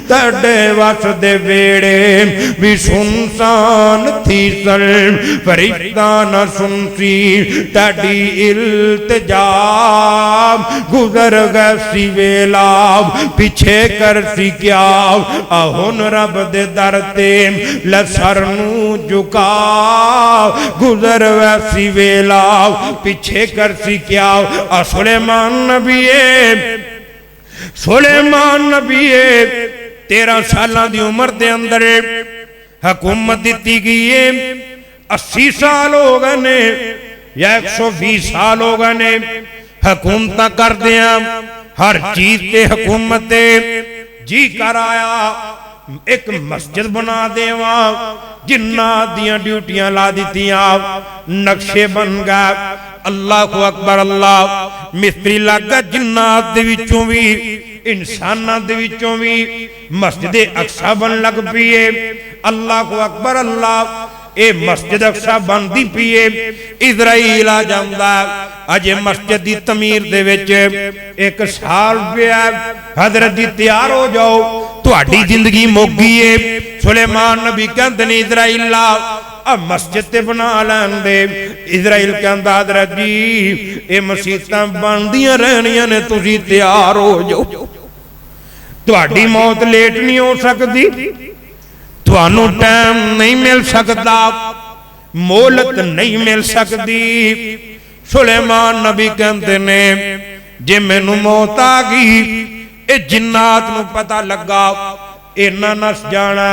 ताडे वस दे वेड़े भी सुनसान थी सन। फरिश्ता न सुनसी ताडी इल्तिजा, गुजर गए सी वेला पिछे कर सी क्या। हुन रब दे दर ते लसर नू झुका, गुजर वैसी वेला पीछे करसी क्या। सुलेमान नबी है 13 साल की उम्र के अंदर हुकूमत दी गई है। 80 साल हो गए ने या 120 साल हो गए ने हुकूमत कर दिया। हर चीज ते हुकूमत जी कर आया एक मस्जिद बना देवा, जिन्नात दियां ड्यूटियां ला दितियां, नक्शे बन गए। अल्लाह को अकबर अल्लाह। मिस्त्री लग गया जिन्नात दे विचों भी इंसानां दे विचों भी मस्जिद अक्सा बन लग पई है। अल्लाह को अकबर अल्लाह। ये मस्जिद अक्सा बनती पई है। इजराइल आ जांदा अजे मस्जिद की तमीर दे विच 1 साल पिया। हजरत जी तैयार हो जाओ, तुहाडी जिंदगी मुक गई है। सुलेमान नबी कहंदे ने इजराइल आ मस्जिद ते बना लैन दे। इजराइल कहंदा हजरत जी ये मसीतां बनदियां रहनियां ने, तुसीं तैयार हो जाओ, तुहाडी मौत लेट नहीं हो सकती, तुहानू टाइम नहीं मिल सकता, मोहलत नहीं मिल सकती। सुलेमान नबी कहते ने जे मैनू मौत आ गई, ये जिन्नात नू पता लगा, इन्ना नस जाना,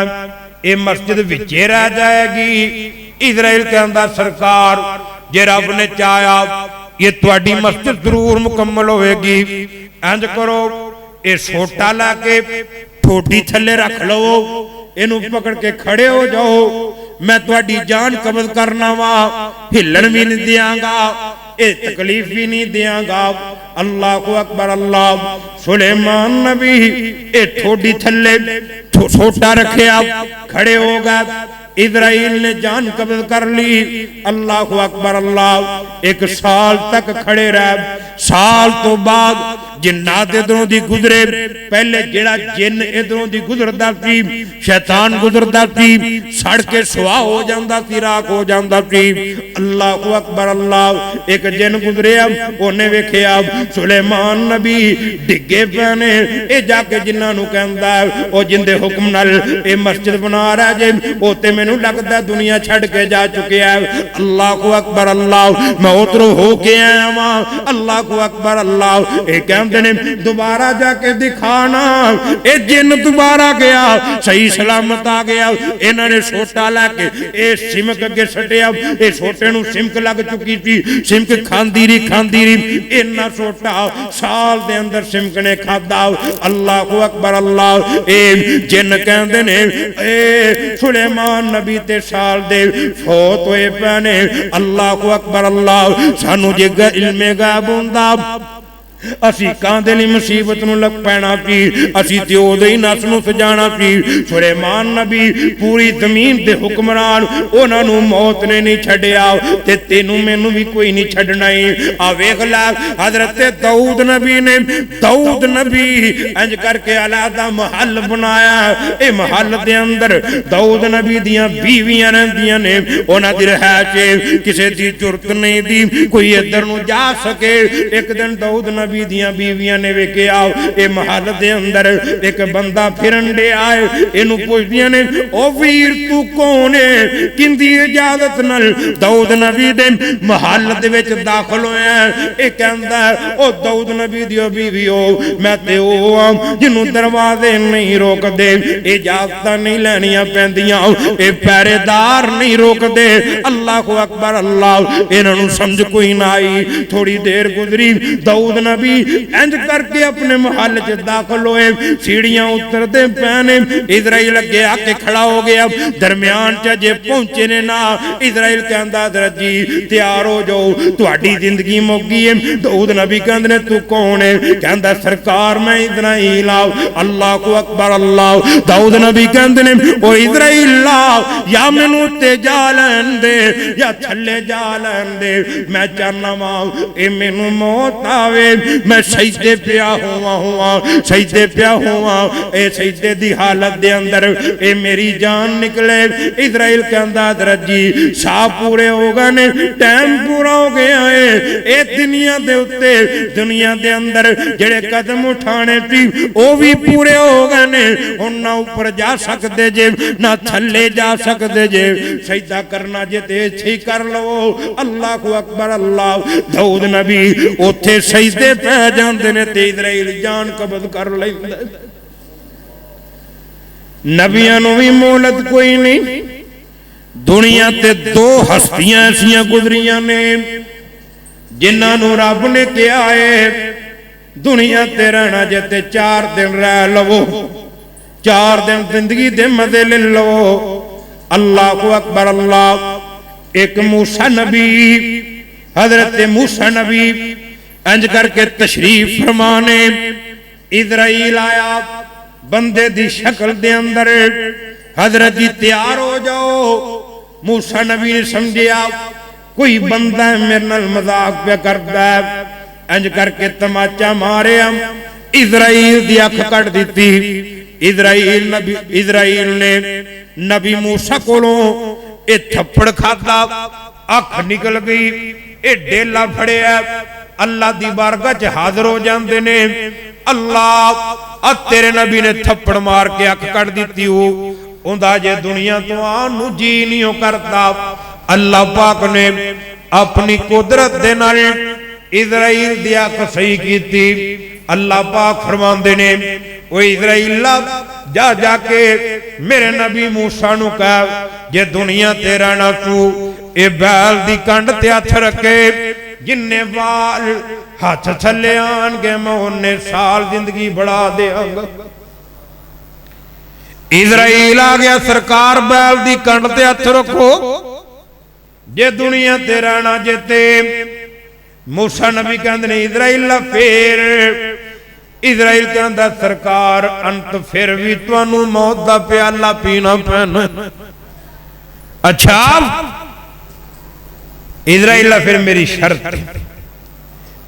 ये मस्जिद विचे रह जाएगी। इजराइल कहता सरकार जे रब ने चाहा ये तुहाडी मस्जिद जरूर मुकम्मल होएगी। इंज करो ये सोटा लैके ठोडी थले रख लो, इनू पकड़ के खड़े हो जाओ, मैं तुहाडी जान कबज करना वा, हिलन भी नहीं दियांगा, ये तकलीफ भी नहीं दियांगा। अल्लाह को अकबर अल्लाह। सुलेमान नबी ये ठोडी थले छोटा रखे, खड़े हो गए। इजराइल ने जान कब्ज कर ली। अल्लाह को अकबर अल्लाह। 1 साल तक खड़े रह। साल तो बाद जिन्नात इधरों दी गुजरे। पहले जेड़ा जिन इधरों दी गुजरदा सी, शैतान गुजरदा सी, सड़ के सुहा हो जांदा सी, राख हो जांदा सी। अल्लाह को अकबर अल्लाह। एक जिन गुजरिया, ओने वेखिया सुलेमान नबी डिगे पैने। ए जाके जिन्हां नूं कहंदा ओ जिंदे हुक्म नाल ए मस्जिद बना रहा जे, ओ ते मैनू लगदा दुनिया छड़ के जा चुके है। अल्लाह को अकबर अल्लाह। मैं उधरों हो के आया वां। अल्लाह को अकबर अल्लाह। ए कहंदे ने दोबारा जाके दिखाना। ए जिन दोबारा गया, सही सलामत आ गया। इन्हां ने सोटा लैके ए सिमक अगे सटिया। ए सोटे नूं सिमक लग चुकी थी, सिमक खांदी रही। इन्ना सोटा साल दे अंदर सिमक ने खादा। अल्लाह को अकबर अल्लाह। ए जिन कहंदे ने ए सुलेमान नबी ते साल दे फौत होए पैने। अल्लाह को अकबर अल्लाह। सानू जे इल्मे गैब हुंदा असी कांदे ली मुसीबत नूं लग पैना सी, असी ते उदों ही नस नूं सजाना सी। सुलेमान नबी पूरी जमीन दे हुक्मरान, उन्हां नूं मौत ने नहीं छड्डिया ते तैनूं मैनूं भी कोई नहीं छड्डना ही। आ वेख लै हजरत दाऊद नबी ने, दाऊद नबी इंज करके अलहदा महल बनाया। ए महल दे अंदर दाऊद नबी दियां बीवियां रहिंदियां ने। उन्हां दी रहायश किसे दी जुरत नहीं दी कोई इधर नूं जा सके। एक दिन दाऊद नबी दियां बीवियां ने वेखिया ए महल दे अंदर एक बंदा फिरन दे आए। इनू पुछदियां ने ओ वीर तू कौन है, किंदी इजाजत नाल दाऊद नबी दे महल दे विच दाखल होया? ए कहंदा ओ दाऊद नबी दी बीवियो मैं ते ओ आ जिन्नू दरवाजे नहीं रोकदे, इजाजत नहीं लैनियां पैंदियां, ए पहरेदार नहीं रोकदे। अल्लाह को अकबर अल्लाह। इन्हां नू समझ कोई ना आई। थोड़ी देर गुजरी, दाऊद नबी इंज करके अपने महल च दाखल होए। सीढ़ियां उतरते पैने। इजराइल अगे आके खड़ा हो गया। दरम्यान च जे पहुंचे ने ना, इजराइल कहंदा हजरत जी तैयार हो जाओ, तुहाडी जिंदगी मुक गई है। दाऊद नबी कहंदे ने तू कौन है? कहंदा सरकार मैं इजराइल आ। अल्लाह को अकबर अल्लाह। दाऊद नबी कहंदे ने ओ इजराइल आ, या मैनू ते जा लैन दे या थल्ले जा लैन दे, मैं चाहना वा ए मैनू मौत आवे। मैं सजदे पिया होवां सजदे पिया होवां ए सजदे दी हालत दे अंदर ए मेरी जान निकले। इजराइल कहंदा हज़रत जी साह पूरे हो गए ने, टाइम पूरा हो गया है। ए दुनिया दे उत्ते दुनिया दे अंदर जेड़े कदम उठाने सी ओ भी पूरे हो गए ने। हुण ना ऊपर जा सकदे जे ना थल्ले जा सकदे जे, सजदा करना जे ते इत्थे कर लो। अल्लाहु अकबर अल्लाह। दाऊद नबी उत्थे सजदे पै जांदे ने ते इजराइल जान कबज कर लैंदा। नबियां नूं भी मोहलत कोई नहीं। दुनिया ते दो हस्तियां ऐसियां गुजरियां ने जिन्हां नूं रब ने कहा है दुनिया ते रहना जे ते 4 दिन रह लवो, 4 दिन जिंदगी दे मजे ले लो। अल्लाहु अकबर अल्लाह। एक मूसा नबी हजरत मूसा नबी इंज करके तशरीफ फरमाने। इजराइल आया बंदे दी शक्ल दे अंदर। हजरत जी तैयार हो जाओ। मूसा नबी ने समझिया कोई बंदा है मेरे नाल मजाक पे करता है। इंज करके तमाचा मारिया। इजराइल दी अख कट दी। इजराइल ने नबी मूसा कोलों ए थप्पड़ खाता, अख निकल गई। ए डेला फड़िया अल्लाह दी बारगाह च हाजिर हो जाते ने। अल्लाह तेरे नबी ने थप्पड़ मार के अख कट दी। उंदा जे दुनिया तो आन नूं जी नहीं करता। अल्लाह पाक ने अपनी कुदरत दे नाल इजराइल दी अख सही की। अल्लाह पाक फरमांदे ने ओ इजराइला जा जाके मेरे नबी मूसा नूं कह जे दुनिया ते रहना तू ए बैल दी कंड ते हथ रखे, जिन्ने बाल हाथ थले आनगे मैं उन्ने साल जिंदगी बढ़ा देंगा। इजराइल आ गया सरकार बैल दी कंड ते हथ रखो जे दुनिया ते रहना जे ते। मूसा नबी कहंदे ने इजराइल फिर। इजराइल कहंदा सरकार अंत फिर भी तुहानू मौत दा प्याला पीना पैना। अच्छा इजराइल फिर मेरी शर्त,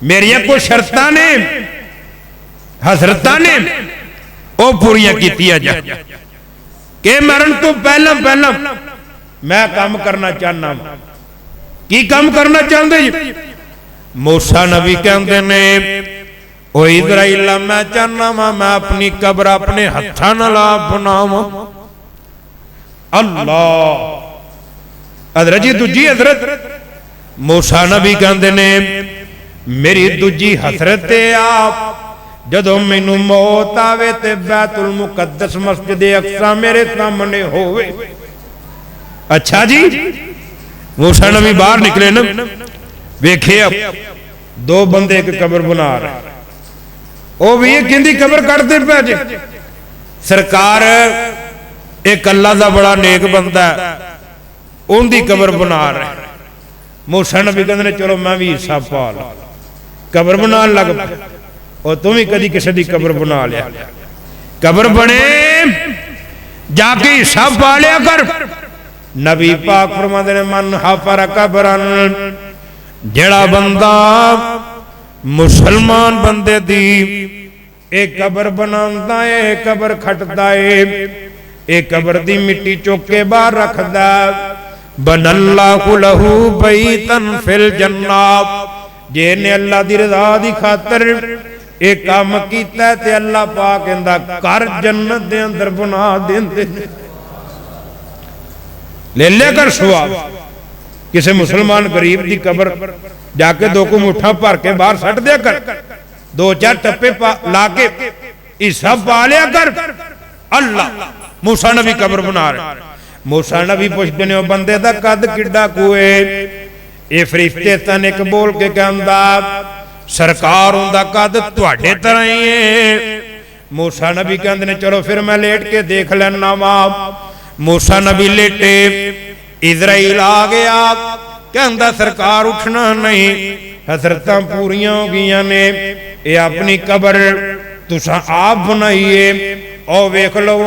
मेरिया कोई शर्तां ने हसरतां ने ओ पूरियां कीतियां जा के मरण तो पहला पहला मैं काम करना चाहना। की काम करना चाहते जी? मूसा नबी कहंदे ने ओ इजराइल मैं चाहना वा मैं अपनी कब्र अपने हत्थां नाल बनावां। अल्लाह हजरत जी दूजी हजरत मूसा नबी कहंदे ने मेरी दूजी हसरत आप जदों मैनू मौत आवे ते बैतुल मुकद्दस मस्जिद अक्सा मेरे सामने होवे। अच्छा जी मूसा नबी बाहर निकले ना, वेखे दो बंदे एक कब्र बना रहे। ओ भी किंदी कब्र कटते पे जे सरकार एक अल्लाह दा बड़ा नेक बंदा उनकी कब्र बना रहे। मूसा नबी कहंदे ने चलो मैं भी हिस्सा पा ला। कब्र बना लग पे और तुम भी कदी किसी की कब्र बना लिया। कब्र बने जाके हिस्सा पा लिया कर। नबी पाक फरमाते ने मन हफर कब्रन जेड़ा बंदा मुसलमान बंदे दी एक कब्र बनांदा है, कब्र खटदा है, एक कब्र दी मिट्टी चुक के बाहर रखदा। बनल्लाहु लहू बैतन फिल जन्नत जे ने अल्लाह दी रज़ा दी खातर एक काम कीता ते अल्लाह पाक इंदा घर जन्नत दे अंदर बना देंदे। ले ले कर सवाब किसी मुसलमान गरीब की कब्र जाके दो को मुठा भर के बाहर सट दिया कर, दो चार टप्पे ला के हिस्सा पा लिया कर। अल्लाह मूसा नबी कब्र बना रहे। मूसा नबी पुछदे ने बंदे दा कद किड्डा कुए? ये फरिश्ते तन एक बोल के कहंदा सरकार उनका कद तुहाडे तरह ही है। मूसा नबी कहंदे ने चलो फिर मैं लेट के देख लेना वा। मूसा नबी लेटे, इजराइल आ गया कहंदा सरकार उठना नहीं, हसरतां पूरियां हो गई ने, ये अपनी कब्र तुसां आप बनाइए और वेख लो।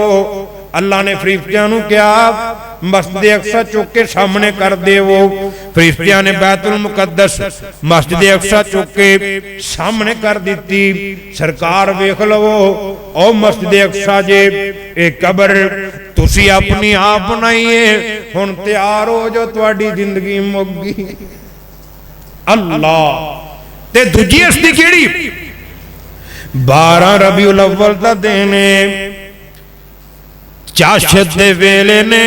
अल्लाह ने फरिश्तियां नूं कहा मस्जिद अक्सा चुक के सामने कर देवो। फरिश्तियां ने बैतुल मुकद्दस मस्जिद अक्सा चुक के सामने कर दी। सरकार वेख लवो ओ मस्जिद अक्सा जे ए कबर तुसी अपनी आप बनाई है, हुण तैयार हो जो तुहाडी जिंदगी मुक गई। अल्लाह ते दूजी हस्ती केड़ी? 12 रबीउल अव्वल दा दिन चाशत दे वेले ने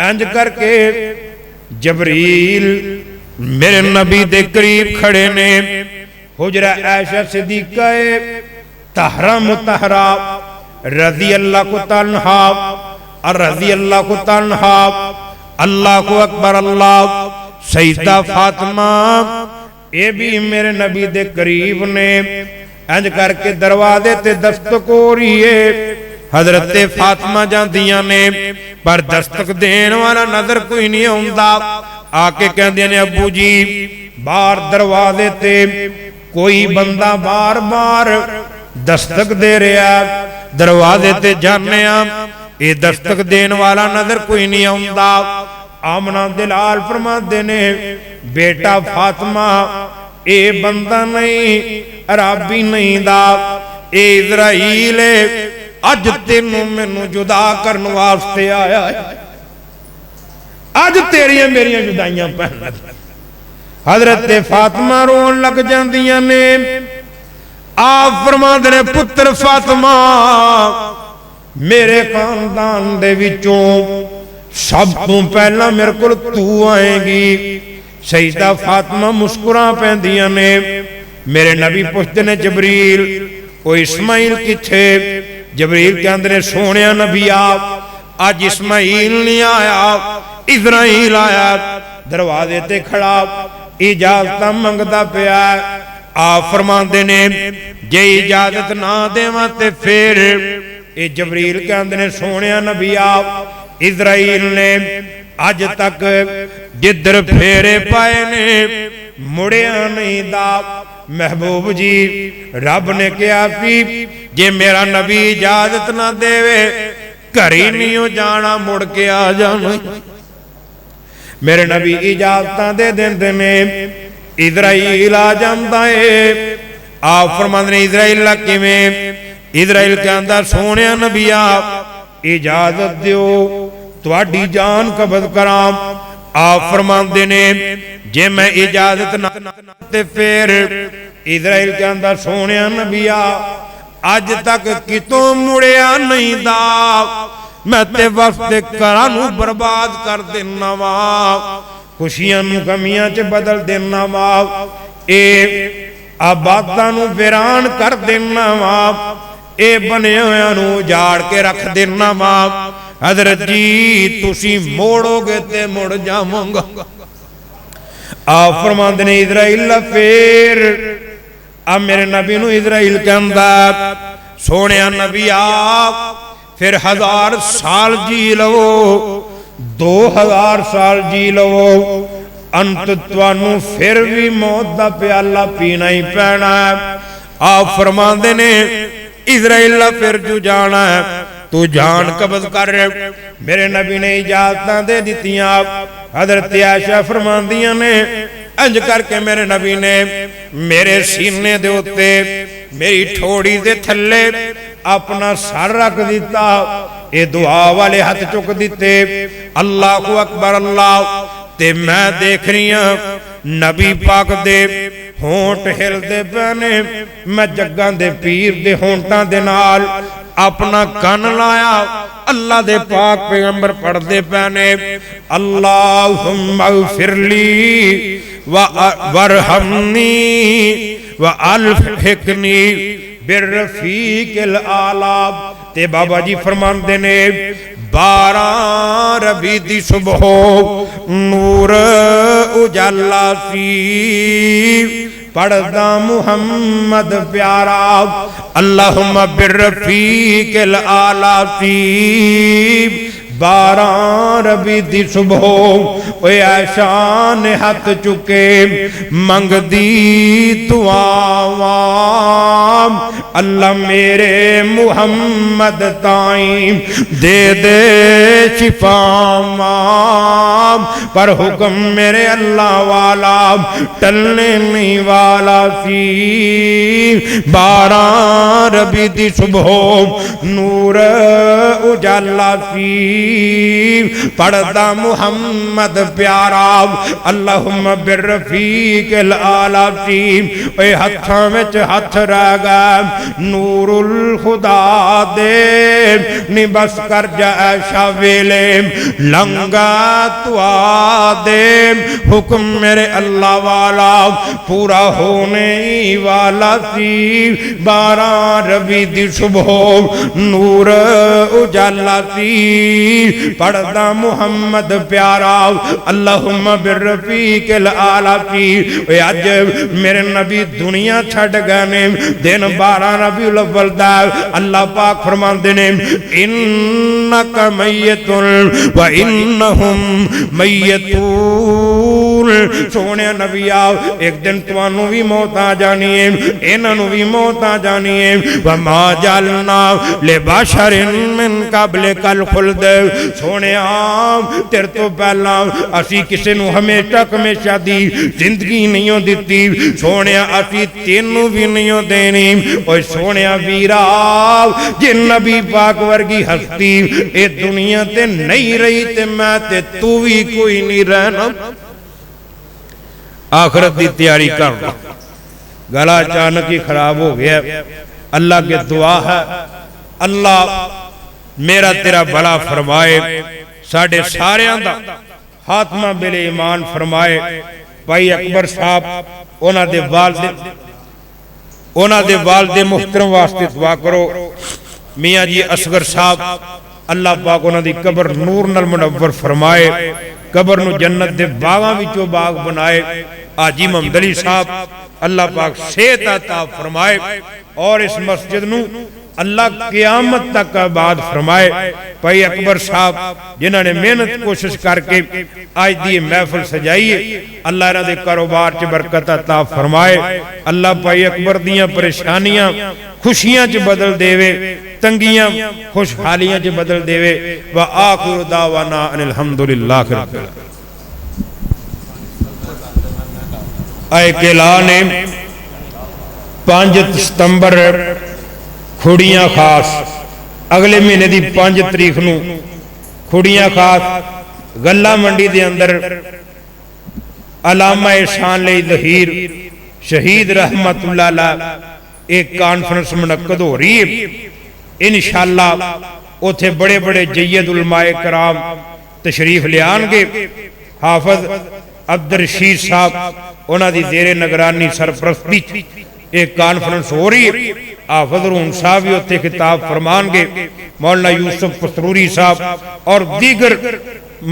इंज करके जबरील मेरे नबी दे करीब खड़े ने। हुजरा आयशा सिद्दीका तहरा मुतहरा रज़ी अल्लाह तआला और रज़ी अल्लाह तआला अल्लाह अकबर अल्लाह। सईदा फातिमा ये भी मेरे नबी दे करीब ने। इंज करके दरवाजे ते दस्तक हो रही है। हजरत फातिमा जांदियां ने पर दस्तक देने वाला नजर कोई नहीं आउंदा। आके कहंदे ने अबू जी बाहर दरवाजे ते कोई बंदा बार बार दस्तक दे रहा। दरवाजे ते जाने ये दस्तक देने वाला नजर कोई नहीं आउंदा। आमना दिलाल फरमाते ने बेटा फातिमा ए बंदा नहीं अराबी नहीं दा ए इजराइल अज तेनू मैनू जुदा करने वास्ते आया है। अज तेरिया मेरिया जुदाइयां पैन। हजरत फातिमा रोन लग जांदियां ने। आप फरमाते ने पुत्र फातिमा मेरे खानदान दे विचों सब तो पहला मेरे को तू आएगी। सईदा फातिमा मुस्कुरा पैंदियां ने। मेरे नबी पुछते ने जबरील ओ इस्माइल किथे? जबरील कहते ने सोने नबी आप अज इस्माइल नहीं आया इजराइल आया। दरवाजे ते खड़ा इजाजत मंगदा पिया। आप फरमाते ने जे इजाजत ना देवां ते फिर ये जबरील कहते ने सोने नबी आप इजराइल ने अज तक जिधर फेरे पाए ने मुड़िया नहीं दा। महबूब जी रब ने कहा कि जे मेरा नबी इजाजत ना देवे घर ही नहीं हो जाना, मुड़ के आ जाना। मेरे नबी इजाजत दे देंदे ने। इजराइल आ जाता है। आप फरमाते ने इजराइल किवें? इजराइल कहता सोने नबी आप इजाजत दियो तुहाडी जान कबज करां। आप फरमाते ने जे मैं इजाजत ना ते फिर इजराइल कहता सोने नबिया अज तक कितों मुड़िया नहीं दा मैं ते वास्ते घरां नूं बर्बाद कर देना वा, खुशियां नूं गमियां च बदल देना वा, ए आबादां नूं वीरान कर देना वा, ए बने होयां नूं उजाड़ के रख देना वा। हजरत जी तुसी मोड़ोगे ते मुड़ जावांगा। आप फरमाते ने इजराइल फिर अब मेरे नबी नूं इजराइल कहंदा सोने नबी आप फिर 1000 साल जी लवो 2000 साल जी लवो अंत तुहानू फिर भी मौत दा प्याला पीना ही पैना है। आप फरमाते ने इजराइल फिर जू जाना है तू जान कब्ज कर। मेरे नबी ने इजाजत दे दित्तियां। हजरत आयशा फरमांदियां ने इंज करके मेरे नबी ने मेरे सीने दे उत्ते मेरी ठोड़ी दे थल्ले अपना सर रख दिता। ये दुआ वाले हाथ चुक दिते अल्लाहु अकबर अल्लाह। ते मैं देख रही हाँ नबी पाक दे होंठ हिलदे पे ने। मैं जग्गां दे पीर दे होंठां दे नाल अपना कन लाया अल्लाह दे पाक पैगंबर पढ़दे पे ने अल्लाहुम्मा फिरली व वरहमनी व अलहिकनी बिर्रफीकिल आला। ते बाबा जी फरमाते ने 12 रबी दी सुबह नूर उजाला सी पढ़दा मुहम्मद प्यारा अल्लाहुम्मा बिर्रफीकिल आला सी 12 रबी दी सुबह ओए आयशा ने हाथ चुके मंगदी दुआवां अल्लाह मेरे मुहम्मद ताई दे दे शिफावां पर हुक्म मेरे अल्लाह वाला टलने नहीं वाला सी 12 रबी दी सुबह नूर उजाला सी पढ़दा मुहम्मद प्यारा अल्लाहुम्मा बिर्रफीकिल आला सी ओए हत्थां विच हथ रह गए नूरुल खुदा दे नी बस कर जा ऐशा वेले लंगा तुआ दे हुक्म मेरे अल्लाह वाला पूरा होने ही वाला सी 12 रबी दी सुबह नूर उजाला सी पढ़दा मुहम्मद प्यारा अल्लाहुम्मा बिर्रफीकिल आला सी अज मेरे नबी दुनिया छड़ गए ने दिन 12 रबीउल अव्वल दा अल्लाह पाक फरमांदे ने इन्नका मय्यतुन व इन्नहुम मय्यतून सोने नबी आओ एक दिन तुहानू भी मौत आ जानी है इन्हां भी मौत आ जानी है व मा जलना ले बशरिन मिन कबले कल खुल्द सोने तेरे तो पहला असी किसी नू हमेशा दी जिंदगी नहीं दिती सोने असी तेनू भी नहीं देनी और सोने वीरा जे नबी पाक वर्गी हस्ती ए दुनिया ते नहीं रही ते मैं ते तू भी कोई नहीं रहना आखिरत की तैयारी कर लो गला अचानक ही खराब हो गया अल्लाह के दुआ है अल्लाह मेरा तेरा भला फरमाए साढ़े सारियां दा खात्मा बिल ईमान फरमाए भाई अकबर साहब उन्हां दे वालिद मुहतरम वास्ते दुआ करो मियाँ जी असगर साहब अल्लाह पाक उन्हां दी कबर नूर नाल मुनव्वर फरमाए कबर नू जन्नत दे बागां विचों बाग बनाए हाजी मोहम्मद अली साहब अल्लाह पाक सेहत अता फरमाए और इस मस्जिद नू अल्लाह क़यामत तक आबाद फरमाए भाई अकबर साहब जिन्होंने मेहनत कोशिश करके आज दी महफिल सजाई है अल्लाह इन्हां दे कारोबार च बरकत अता फरमाए अल्लाह भाई अकबर दियां परेशानियां खुशियां च बदल देवे तंगियां खुशहालियां च बदल देवे व आखिरु दावाना अनिल हम्दुलिल्लाहि रब्बिल आलमीन। आए केला ने 5 सितंबर खुड़ियां खास अगले महीने की 5 तरीक नू खुड़ियां खास गल्ला मंडी दे अंदर अलामा एहसान लई ज़हीर शहीद रहमतुल्लाह अलैह एक कॉन्फ्रेंस मुनक्कद हो रही है इंशाअल्लाह उथे बड़े बड़े जय्यद उलमाए कराम तशरीफ लियानगे हाफिज अब्दुल रशीद साहब उन्हां दी ज़ेरे निगरानी सरपरस्ती एक कॉन्फ्रेंस हो रही है हाफिज रूम साहब भी उत्थे खिताब फरमानगे मौलाना यूसुफ पस्तरूरी साहब और दीगर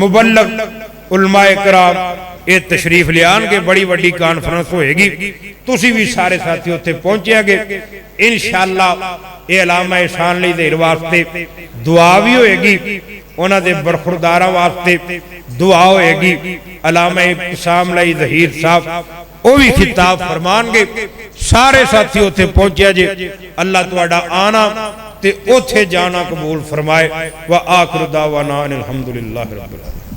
मुबल्लग उलमाए कराम ये तशरीफ लियानगे बड़ी वड्डी कॉन्फ्रेंस होएगी तुसी भी सारे साथी उत्थे पहुंचेंगे इंशाअल्लाह ये अलामा एहसान लई ज़हीर वास्ते दुआ भी होएगी उन्हां दे बरखुरदारां वास्ते दुआ होएगी अलामा इब्तिसाम लई ज़हीर साहब वो भी खिताब फरमानगे सारे साथी उत्थे पहुंचे जे अल्लाह तुहाडा आना ते उत्थे जाना कबूल फरमाए व आखिरु दावाना अनिल हम्दुलिल्लाहि रब्बिल आलमीन।